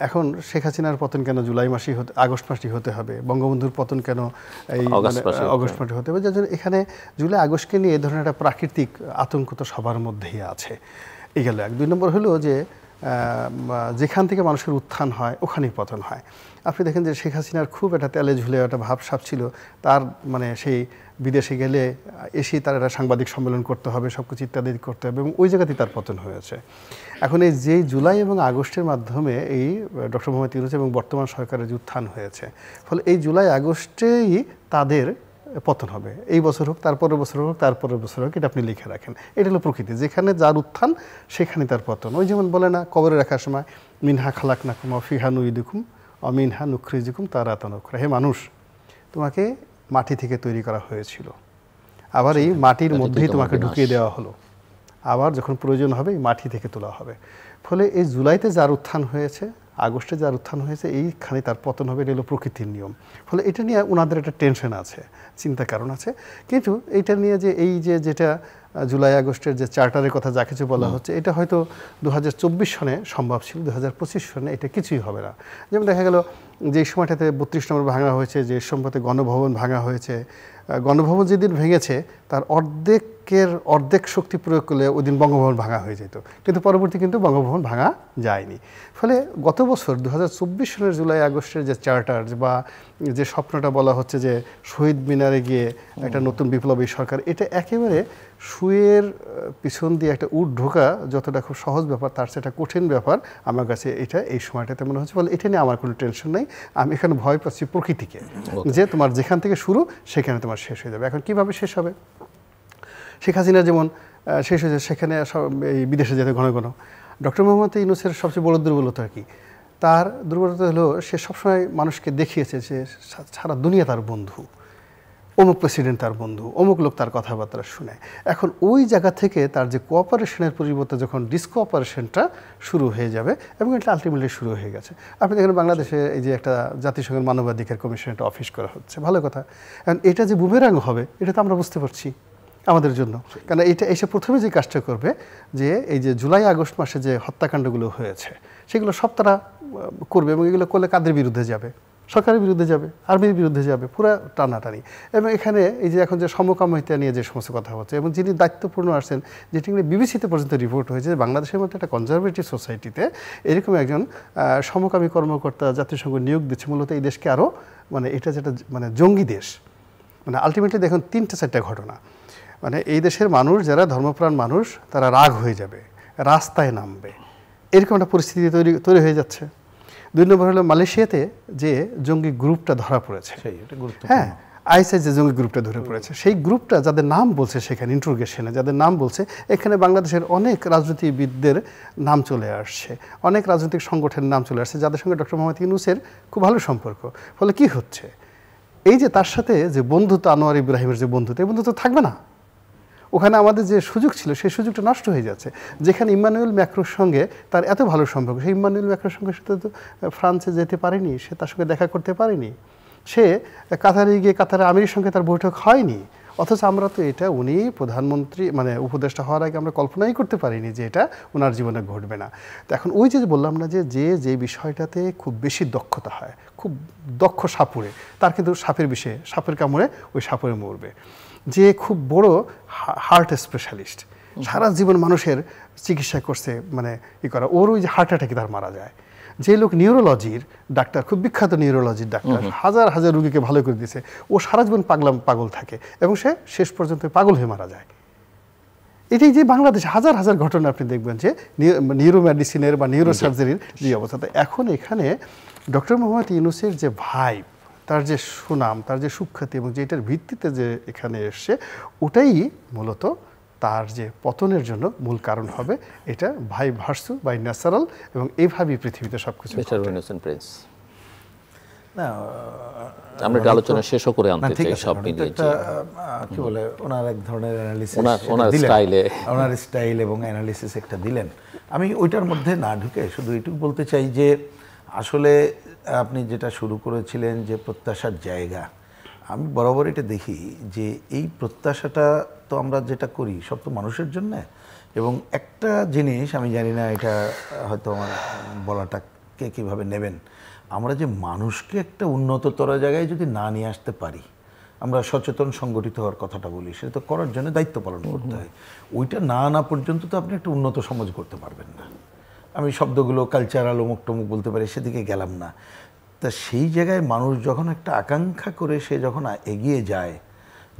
এখন শেখ হাসিনার পতন কেন জুলাই মাসেই আগস্ট মাসেই হতে হবে, বঙ্গবন্ধুর পতন কেন এই আগস্ট মাসে হতে হবে, যার জন্য এখানে জুলাই আগস্টকে নিয়ে এই ধরনের একটা প্রাকৃতিক আতঙ্ক তো সবার মধ্যেই আছে। এই গেল এক। 2 নম্বর হলো যে যেখান থেকে মানুষের উত্থান হয় ওখানেই পতন হয়। আপনি দেখেন যে শেখ হাসিনার খুব একটা তেলে ঝুলে একটা ভাবসাব ছিল, তার মানে সেই বিদেশে গেলে এসেই তার একটা সাংবাদিক সম্মেলন করতে হবে, সব কিছু ইত্যাদি করতে হবে, এবং ওই জায়গাতেই তার পতন হয়েছে। এখন এই যে জুলাই এবং আগস্টের মাধ্যমে এই ডক্টর মোহাম্মদ ইউনূস এবং বর্তমান সরকারের যে উত্থান হয়েছে, ফলে এই জুলাই আগস্টেই তাদের পতন হবে। এই বছর হোক, তারপরের বছর হোক, তারপরের বছর হোক, এটা আপনি লিখে রাখেন। এটা হলো প্রকৃতি, যেখানে যার উত্থান সেখানে তার পতন। ওই যেমন বলে না, কবরে রাখার সময় মিনহা খালাকনাকুম ওয়া ফিহা নুইদুকুম ওয়া মিনহা নুখরিজুকুম তারাতান উখরা। হে মানুষ, তোমাকে মাটি থেকে তৈরি করা হয়েছিল, আবার এই মাটির মধ্যেই তোমাকে ঢুকিয়ে দেওয়া হলো, আবার যখন প্রয়োজন হবে এই মাটি থেকে তোলা হবে। ফলে এই জুলাইতে যার উত্থান হয়েছে, আগস্টে যার উত্থান হয়েছে, এইখানে তার পতন হবে। এটা হলো প্রকৃতির নিয়ম। ফলে এটা নিয়ে ওনাদের একটা টেনশন আছে, চিন্তার কারণ আছে। কিন্তু এইটা নিয়ে যে এই যে যেটা জুলাই আগস্টের যে চার্টারের কথা যা কিছু বলা হচ্ছে, এটা হয়তো 2024 সনে সম্ভব ছিল, 2025 সনে এটা কিছুই হবে না। যেমন দেখা গেল যে সময়টাতে 32 নম্বর ভাঙা হয়েছে, যে সময়তে গণভবন ভাঙা হয়েছে, গণভবন যেদিন ভেঙেছে তার অর্ধেক শক্তি প্রয়োগ করলে ওই দিন বঙ্গভবন ভাঙা হয়ে যেত, কিন্তু পরবর্তী কিন্তু বঙ্গভবন ভাঙা যায়নি। ফলে গত বছর 2024 সনের জুলাই আগস্টের যে চার্টার বা যে স্বপ্নটা বলা হচ্ছে যে শহীদ মিনারে গিয়ে একটা নতুন বিপ্লবী সরকার, এটা একেবারে শুয়ের পিছন দিয়ে একটা উট ঢোকা যতটা খুব সহজ ব্যাপার, তার সেটা কঠিন ব্যাপার আমার কাছে এটা এই সময়টাতে মনে হচ্ছে। ফলে এটা নিয়ে আমার কোনো টেনশন নেই। আমি এখানে ভয় পাচ্ছি প্রকৃতিকে, যে তোমার যেখান থেকে শুরু সেখানে তোমার শেষ হয়ে যাবে। এখন কিভাবে শেষ হবে? শেখ হাসিনা যেমন শেষ হয়েছে, সেখানে এই বিদেশে যেতে ঘন ঘন। ডক্টর মোহাম্মদ ইউনূসের সবচেয়ে বড় দুর্বলতা কি? তার দুর্বলতা হলো সে সবসময় মানুষকে দেখিয়েছে যে সারা দুনিয়া তার বন্ধু। অমুক প্রেসিডেন্ট তার বন্ধু, অমুক লোক তার কথাবার্তা শুনে। এখন ওই জায়গা থেকে তার যে কোঅপারেশনের পরিবর্তে যখন ডিসকোঅপারেশনটা শুরু হয়ে যাবে, এবং এটা আলটিমেটলি শুরু হয়ে গেছে। আপনি দেখেন বাংলাদেশে এই যে একটা জাতিসংঘের মানবাধিকার কমিশনের একটা অফিস করা হচ্ছে, ভালো কথা। এখন এটা যে বুমেরাং হবে এটা তো আমরা বুঝতে পারছি আমাদের জন্য, কারণ এটা এসে প্রথমে যে কাজটা করবে যে এই যে জুলাই আগস্ট মাসে যে হত্যাকাণ্ডগুলো হয়েছে সেগুলো সব তারা করবে, এবং এগুলো করলে কাদের বিরুদ্ধে যাবে? সরকারের বিরুদ্ধে যাবে, আর্মির বিরুদ্ধে যাবে, পুরা টানাটানি। এবং এখানে এই যে এখন যে সমকামিতা নিয়ে যে সমস্ত কথা হচ্ছে, এবং যিনি দায়িত্বপূর্ণ আসছেন, যেটি বিবিসিতে পর্যন্ত রিপোর্ট হয়েছে যে বাংলাদেশের মধ্যে একটা কনজারভেটিভ সোসাইটিতে এরকম একজন সমকামী কর্মকর্তা জাতিসংঘ নিয়োগ দিচ্ছে, মূলত এই দেশকে আরও মানে এটা যেটা মানে জঙ্গি দেশ, মানে আলটিমেটলি দেখুন 3-4টা ঘটনা, মানে এই দেশের মানুষ যারা ধর্মপ্রাণ মানুষ তারা রাগ হয়ে যাবে, রাস্তায় নামবে, এরকম একটা পরিস্থিতি তৈরি হয়ে যাচ্ছে। 2 নম্বর হলো মালয়েশিয়াতে যে জঙ্গি গ্রুপটা ধরা পড়েছে, হ্যাঁ, আইএসআই যে জঙ্গি গ্রুপটা ধরে পড়েছে, সেই গ্রুপটা যাদের নাম বলছে সেখানে ইন্ট্রোগেশনে যাদের নাম বলছে, এখানে বাংলাদেশের অনেক রাজনীতিবিদদের নাম চলে আসছে, অনেক রাজনৈতিক সংগঠনের নাম চলে আসছে, যাদের সঙ্গে ডক্টর মোহাম্মদ ইউনূসের খুব ভালো সম্পর্ক। ফলে কি হচ্ছে, এই যে তার সাথে যে বন্ধুত্ব, আনোয়ার ইব্রাহিমের যে বন্ধুত্ব, এই বন্ধুত্ব থাকবে না। ওখানে আমাদের যে সুযোগ ছিল সেই সুযোগটা নষ্ট হয়ে যাচ্ছে। যেখানে ইম্মানুয়েল ম্যাক্রোর সঙ্গে তার এত ভালো সম্পর্ক, সেই ইম্মানুয়েল ম্যাক্রোর সঙ্গে সে তো ফ্রান্সে যেতে পারেনি, সে তার সঙ্গে দেখা করতে পারেনি, সে কাতারে গিয়ে কাতারে আমিরের সঙ্গে তার বৈঠক হয়নি। অথচ আমরা তো এটা উনি প্রধানমন্ত্রী মানে উপদেষ্টা হওয়ার আগে আমরা কল্পনাই করতে পারিনি যে এটা ওনার জীবনে ঘটবে না। তো এখন ওই যে বললাম না যে বিষয়টাতে খুব বেশি দক্ষতা হয়, খুব দক্ষ সাপুড়ে, তার কিন্তু সাপের বিষয়ে সাপের কামড়ে ওই সাপুরে মরবে। যে খুব বড় হার্ট স্পেশালিস্ট, সারা জীবন মানুষের চিকিৎসা করছে, মানে করা, ওর ওই যে হার্ট অ্যাটাকে তার মারা যায়। যে লোক নিউরোলজির ডাক্তার, খুব বিখ্যাত নিউরোলজির ডাক্তার, হাজার হাজার রুগীকে ভালো করে দিয়েছে, ও সারা জীবন পাগল থাকে এবং সে শেষ পর্যন্ত পাগল হয়ে মারা যায়। এটাই যে বাংলাদেশে হাজার হাজার ঘটনা আপনি দেখবেন যে নিউরোমেডিসিনের বা নিউরোসার্জারির যে অবস্থা। এখন এখানে ডক্টর মোহাম্মদ ইউনূসের যে ভাইব, তার যে সুনাম, তার যে সুখ্যাতি, এবং যেটার ভিত্তিতে যে এখানে এসছে, ওটাই মূলত তার যে পতনের জন্য মূল কারণ হবে। এটা ভাই ভার্সু বাই ন্যাচারাল, এবং এইভাবেই পৃথিবীতে সবকিছু। না, আমরা একটা আলোচনা শেষও করে আনতে চাই সব মিলিয়ে। কি বলে, ওনার এক ধরনের অ্যানালিসিস, ওনার স্টাইল এবং অ্যানালিসিস একটা দিলেন। আমি ওইটার মধ্যে না ঢুকে শুধু এইটুকু বলতে চাই যে আসলে আপনি যেটা শুরু করেছিলেন যে প্রত্যাশার জায়গা, আমি বরাবর এটা দেখি যে এই প্রত্যাশাটা তো আমরা যেটা করি সব তো মানুষের জন্য। এবং একটা জিনিস আমি জানি না, এটা হয়তো আমার বলাটা কে কীভাবে নেবেন, আমরা যে মানুষকে একটা উন্নততর জায়গায় যদি না নিয়ে আসতে পারি, আমরা সচেতন সংগঠিত হওয়ার কথাটা বলি, সেটা তো করার জন্য দায়িত্ব পালন করতে হয়। ওইটা না আনা পর্যন্ত তো আপনি একটা উন্নত সমাজ করতে পারবেন না। আমি শব্দগুলো কালচারাল অমুক টমুক বলতে পারি, সেদিকে গেলাম না। তা সেই জায়গায় মানুষ যখন একটা আকাঙ্ক্ষা করে সে যখন এগিয়ে যায়,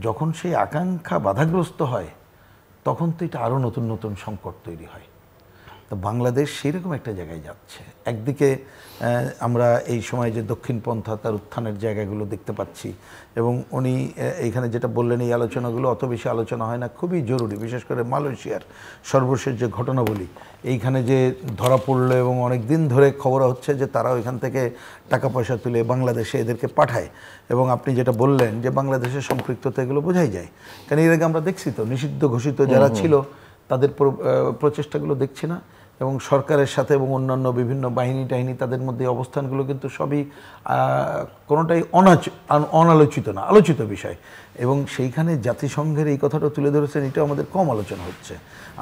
যখন সেই আকাঙ্ক্ষা বাধাগ্রস্ত হয়, তখন তো এটা আরও নতুন নতুন সংকট তৈরি হয়। তো বাংলাদেশ সেরকম একটা জায়গায় যাচ্ছে। একদিকে আমরা এই সময় যে দক্ষিণপন্থা তার উত্থানের জায়গাগুলো দেখতে পাচ্ছি, এবং উনি এইখানে যেটা বললেন, এই আলোচনাগুলো অত বেশি আলোচনা হয় না, খুবই জরুরি। বিশেষ করে মালয়েশিয়ার সর্বশেষ যে ঘটনা বলি, এইখানে যে ধরা পড়লো এবং অনেক দিন ধরে খবর হচ্ছে যে তারা ওইখান থেকে টাকা পয়সা তুলে বাংলাদেশে এদেরকে পাঠায়। এবং আপনি যেটা বললেন যে বাংলাদেশের সম্পৃক্ততা, এগুলো বোঝাই যায়। কারণ এর আগে আমরা দেখছি তো নিষিদ্ধ ঘোষিত যারা ছিল তাদের প্রচেষ্টাগুলো দেখছি না, এবং সরকারের সাথে এবং অন্যান্য বিভিন্ন বাহিনী টাহিনী তাদের মধ্যে অবস্থানগুলো কিন্তু সবই কোনোটাই অনালোচিত না, আলোচিত বিষয়। এবং সেইখানে জাতিসংঘের এই কথাটা তুলে ধরেছেন, এটাও আমাদের কম আলোচনা হচ্ছে।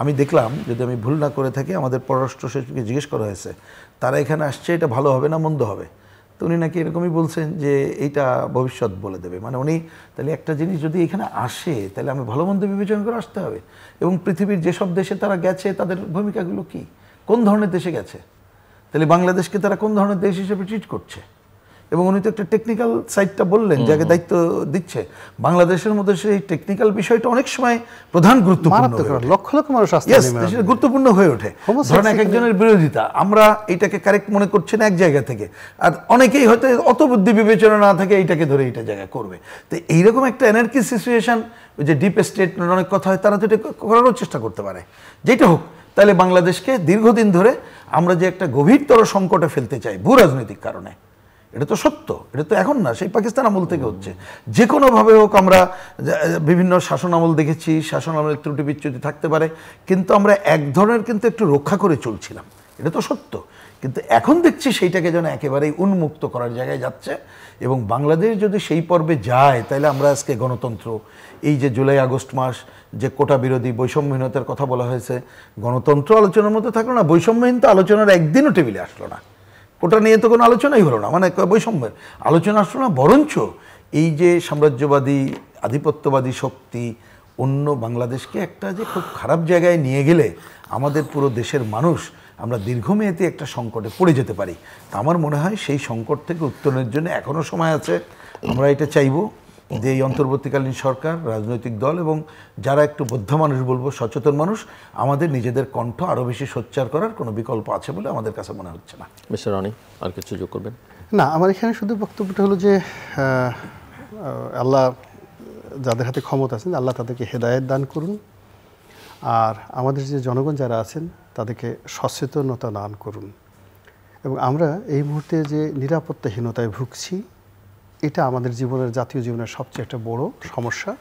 আমি দেখলাম, যদি আমি ভুল না করে থাকি, আমাদের পররাষ্ট্র সচিবকে জিজ্ঞেস করা হয়েছে তারা এখানে আসছে, এটা ভালো হবে না মন্দ হবে, তো উনি নাকি এরকমই বলছেন যে এইটা ভবিষ্যৎ বলে দেবে। মানে উনি তাহলে একটা জিনিস যদি এখানে আসে, তাহলে আমি ভালো মন্দ বিবেচনা করে আসতে হবে। এবং পৃথিবীর যেসব দেশে তারা গেছে তাদের ভূমিকাগুলো কী, কোন ধরনের দেশে গেছে, তাহলে বাংলাদেশকে তারা কোন ধরনের দেশ হিসেবে ট্রিট করছে। এবং উনি তো একটা টেকনিক্যাল সাইডটা বললেন, যাকে দায়িত্ব দিচ্ছে বাংলাদেশের মধ্যে, সেই টেকনিক্যাল বিষয়টা অনেক সময় প্রধান গুরুত্বপূর্ণ, লক্ষ লক্ষ মানুষ গুরুত্বপূর্ণ হয়ে ওঠে। ধরেন এক একজনের বিরোধিতা, আমরা এটাকে কারেক্ট মনে করছি না এক জায়গা থেকে, আর অনেকেই হয়তো অত বুদ্ধি বিবেচনা না থাকে এইটাকে ধরে এইটা জায়গায় করবে। তো এইরকম একটা এনার্কি সিচুয়েশন, ওই যে ডিপ স্টেট অনেক কথা হয়, তারা তো এটা করারও চেষ্টা করতে পারে। যেটা হোক, তাহলে বাংলাদেশকে দীর্ঘদিন ধরে আমরা যে একটা গভীরতর সংকটে ফেলতে চাই ভূ রাজনৈতিক কারণে, এটা তো সত্য, এটা তো এখন না, সেই পাকিস্তান আমল থেকে হচ্ছে। যে কোনোভাবে হোক আমরা বিভিন্ন শাসন আমল দেখেছি, শাসন আমলের ত্রুটি বিচ্যুতি থাকতে পারে, কিন্তু আমরা এক ধরনের কিন্তু একটু রক্ষা করে চলছিলাম, এটা তো সত্য। কিন্তু এখন দেখছি সেইটাকে যেন একেবারেই উন্মুক্ত করার জায়গায় যাচ্ছে, এবং বাংলাদেশ যদি সেই পর্বে যায় তাহলে আমরা আজকে গণতন্ত্র, এই যে জুলাই আগস্ট মাস যে কোটা বিরোধী বৈষম্যহীনতার কথা বলা হয়েছে, গণতন্ত্র আলোচনার মধ্যে থাকলো না, বৈষম্যহীন তো আলোচনার একদিনও টেবিলে আসলো না, কোটা নিয়ে তো কোনো আলোচনাই হলো না, মানে বৈষম্যের আলোচনা আসলো না, বরঞ্চ এই যে সাম্রাজ্যবাদী আধিপত্যবাদী শক্তি অন্য বাংলাদেশকে একটা যে খুব খারাপ জায়গায় নিয়ে গেলে আমাদের পুরো দেশের মানুষ আমরা দীর্ঘমেয়াদী একটা সংকটে পড়ে যেতে পারি। তা আমার মনে হয় সেই সংকট থেকে উত্তরণের জন্য এখনও সময় আছে। আমরা এটা চাইবো যে এই অন্তর্বর্তীকালীন সরকার, রাজনৈতিক দল এবং যারা একটু বুদ্ধ মানুষ বলবো, সচেতন মানুষ, আমাদের নিজেদের কণ্ঠ আরও বেশি সোচ্চার করার কোনো বিকল্প আছে বলে আমাদের কাছে মনে হচ্ছে না। মিস্টার রনি, আর কিছু যোগ করবেন? না, আমার এখানে শুধু বক্তব্যটা হলো যে আল্লাহ যাদের হাতে ক্ষমতা আছেন, আল্লাহ তাদেরকে হেদায়েত দান করুন, আর আমাদের যে জনগণ যারা আছেন তাদেরকে সচেতনতা দান করুন। এবং আমরা এই মুহূর্তে যে নিরাপত্তাহীনতায় ভুগছি, এটা আমাদের জীবনের, জাতীয় জীবনের সবচেয়ে একটা বড় সমস্যা।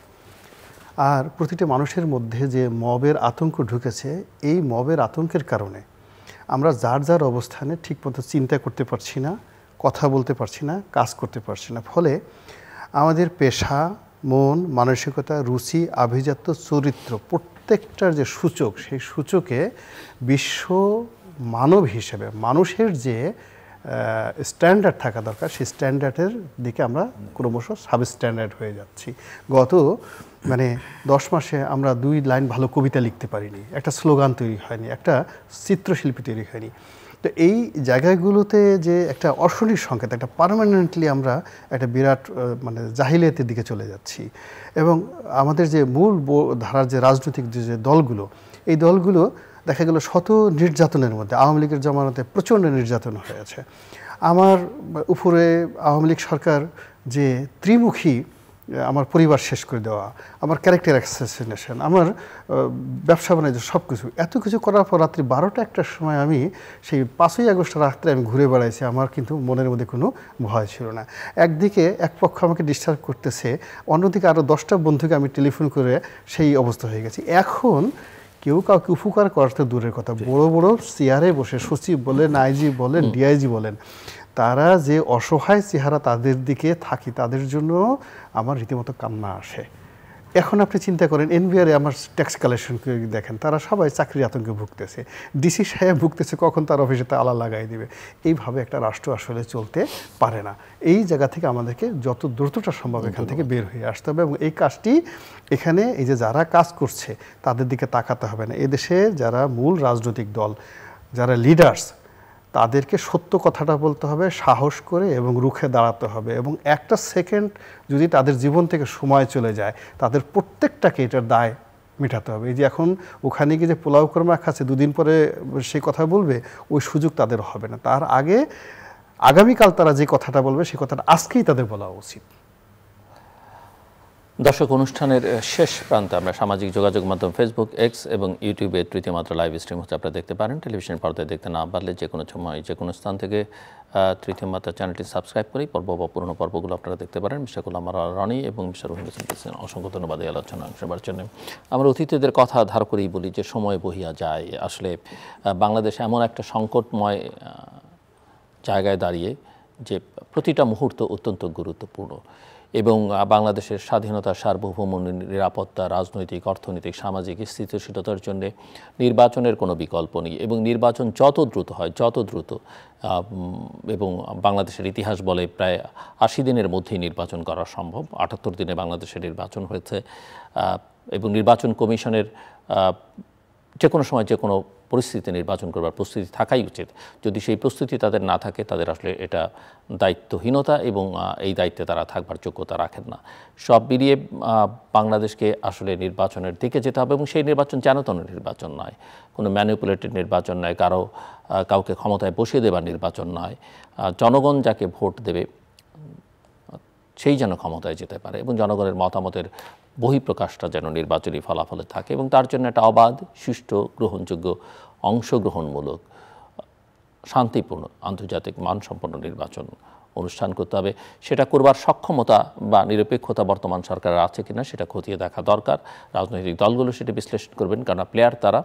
আর প্রতিটা মানুষের মধ্যে যে মবের আতঙ্ক ঢুকেছে, এই মবের আতঙ্কের কারণে আমরা যার যার অবস্থানে ঠিকমতো চিন্তা করতে পারছি না, কথা বলতে পারছি না, কাজ করতে পারছি না। ফলে আমাদের পেশা, মন, মানসিকতা, রুচি, আভিজাত্য, চরিত্র প্রত্যেকটার যে সূচক, সেই সূচকে বিশ্ব মানব হিসেবে মানুষের যে স্ট্যান্ডার্ড থাকা দরকার, সেই স্ট্যান্ডার্ডের দিকে আমরা ক্রমশ সাবস্ট্যান্ডার্ড হয়ে যাচ্ছি। গত 10 মাসে আমরা 2 লাইন ভালো কবিতা লিখতে পারিনি, একটা স্লোগান তৈরি হয়নি, একটা চিত্রশিল্পী তৈরি হয়নি। তো এই জায়গাগুলোতে যে একটা অশনির সংকেত, একটা পার্মানেন্টলি আমরা একটা বিরাট জাহিলিয়াতের দিকে চলে যাচ্ছি। এবং আমাদের যে মূল ধারার যে রাজনৈতিক যে দলগুলো, এই দলগুলো দেখা গেল শত নির্যাতনের মধ্যে, আওয়ামী লীগের জমানাতে প্রচণ্ড নির্যাতন হয়েছে। আমার উপরে আওয়ামী লীগ সরকার যে ত্রিমুখী, আমার পরিবার শেষ করে দেওয়া, আমার ক্যারেক্টার অ্যাসাসিনেশন, আমার ব্যবসা বাণিজ্য সব কিছু, এত কিছু করার পর রাত্রি 12টা-1টার সময় আমি সেই 5ই আগস্ট রাত্রে আমি ঘুরে বেড়াইছি, আমার কিন্তু মনের মধ্যে কোনো ভয় ছিল না। একদিকে এক পক্ষ আমাকে ডিস্টার্ব করতেছে, অন্যদিকে আরও 10টা বন্ধুকে আমি টেলিফোন করে সেই অবস্থা হয়ে গেছি। এখন কেউ কাউকে উপকার করাতে দূরের কথা, বড় বড় চেয়ারে বসে সচিব বলেন, আইজি বলেন, ডিআইজি বলেন, তারা যে অসহায় চেহারা তাদের দিকে থাকি, তাদের জন্য আমার রীতিমতো কান্না আসে। এখন আপনি চিন্তা করেন, এনবিআরে আমার ট্যাক্স কালেকশন করে দেখেন, তারা সবাই চাকরির আতঙ্কে ভুগতেছে, ডিসি সাহেব ভুগতেছে, কখন তার অফিসে তালা লাগাই দিবে। এইভাবে একটা রাষ্ট্র আসলে চলতে পারে না। এই জায়গা থেকে আমাদেরকে যত দ্রুতটা সম্ভব এখান থেকে বের হয়ে আসতে হবে, এবং এই কাজটি এখানে এই যে যারা কাজ করছে তাদের দিকে তাকাতে হবে না। এদেশে যারা মূল রাজনৈতিক দল, যারা লিডার্স, তাদেরকে সত্য কথাটা বলতে হবে, সাহস করে এবং রুখে দাঁড়াতে হবে। এবং একটা সেকেন্ড যদি তাদের জীবন থেকে সময় চলে যায়, তাদের প্রত্যেকটাকে এটার দায় মেটাতে হবে। এই যে এখন ওখানে গিয়ে যে পোলাও কর্মা খাচ্ছে, 2 দিন পরে সেই কথা বলবে, ওই সুযোগ তাদের হবে না। তার আগে আগামীকাল তারা যে কথাটা বলবে, সেই কথাটা আজকেই তাদের বলা উচিত। দর্শক, অনুষ্ঠানের শেষ প্রান্তে আমরা সামাজিক যোগাযোগ মাধ্যম ফেসবুক, এক্স এবং ইউটিউবে তৃতীয় মাত্রা লাইভ স্ট্রিম হচ্ছে, আপনারা দেখতে পারেন। টেলিভিশন পর্দায় দেখতে না পারলে যে কোনো সময় যে কোনো স্থান থেকে তৃতীয় মাত্রা চ্যানেলটি সাবস্ক্রাইব করে পর্ব বা পুরনো পর্বগুলো আপনারা দেখতে পারেন। মিস্টার গোলাম রনি এবং মিস্টার রহিম হোসেন, অসংখ্য ধন্যবাদ এই আলোচনা অংশ নেওয়ার জন্য। আমরা অতিথিদের কথা ধার করেই বলি যে সময় বহিয়া যায়। আসলে বাংলাদেশ এমন একটা সংকটময় জায়গায় দাঁড়িয়ে যে প্রতিটা মুহূর্ত অত্যন্ত গুরুত্বপূর্ণ, এবং বাংলাদেশের স্বাধীনতা, সার্বভৌম, নিরাপত্তা, রাজনৈতিক, অর্থনৈতিক, সামাজিক স্থিতিশীলতার জন্য নির্বাচনের কোনো বিকল্প নেই। এবং নির্বাচন যত দ্রুত হয়, যত দ্রুত, এবং বাংলাদেশের ইতিহাস বলে প্রায় 80 দিনের মধ্যেই নির্বাচন করা সম্ভব। 78 দিনে বাংলাদেশের নির্বাচন হয়েছে, এবং নির্বাচন কমিশনের যে কোনো সময় যে কোনো পরিস্থিতিতে নির্বাচন করবার প্রস্তুতি থাকাই উচিত। যদি সেই প্রস্তুতি তাদের না থাকে, তাদের আসলে এটা দায়িত্বহীনতা, এবং এই দায়িত্বে তারা থাকবার যোগ্যতা রাখেন না। সব মিলিয়ে বাংলাদেশকে আসলে নির্বাচনের দিকে যেতে হবে, এবং সেই নির্বাচন যেন-তেন নির্বাচন নয়, কোনো ম্যানিপুলেটেড নির্বাচন নয়, কাউকে ক্ষমতায় বসিয়ে দেবার নির্বাচন নয়। জনগণ যাকে ভোট দেবে সেই যেন ক্ষমতায় যেতে পারে, এবং জনগণের মতামতের বহিঃপ্রকাশটা যেন নির্বাচনী ফলাফলে থাকে, এবং তার জন্য একটা অবাধ, সুষ্ঠু, গ্রহণযোগ্য, অংশগ্রহণমূলক, শান্তিপূর্ণ, আন্তর্জাতিক মানসম্পন্ন নির্বাচন অনুষ্ঠান করতে হবে। সেটা করবার সক্ষমতা বা নিরপেক্ষতা বর্তমান সরকারের আছে কিনা সেটা খতিয়ে দেখা দরকার। রাজনৈতিক দলগুলো সেটা বিশ্লেষণ করবেন, কারণ প্লেয়ার তারা।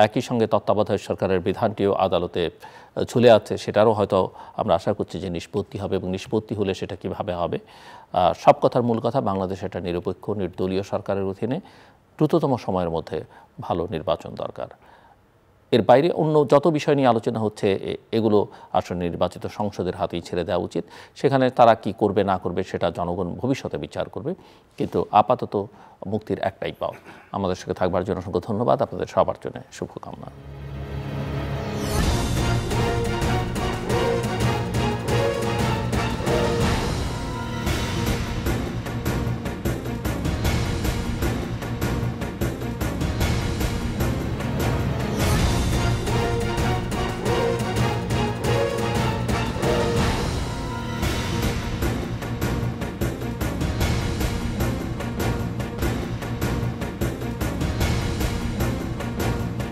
একই সঙ্গে তত্ত্বাবধায়ক সরকারের বিধানটিও আদালতে ঝুলে আছে, সেটারও হয়তো আমরা আশা করছি যে নিষ্পত্তি হবে, এবং নিষ্পত্তি হলে সেটা কিভাবে হবে। সব কথার মূল কথা, বাংলাদেশ একটা নিরপেক্ষ নির্দলীয় সরকারের অধীনে দ্রুততম সময়ের মধ্যে ভালো নির্বাচন দরকার। এর বাইরে অন্য যত বিষয় নিয়ে আলোচনা হচ্ছে এগুলো আসলে নির্বাচিত সংসদের হাতেই ছেড়ে দেওয়া উচিত। সেখানে তারা কি করবে না করবে সেটা জনগণ ভবিষ্যতে বিচার করবে, কিন্তু আপাতত মুক্তির একটাই পাও। আমাদের সঙ্গে থাকবার জন্য অসংখ্য ধন্যবাদ, আপনাদের সবার জন্য শুভকামনা।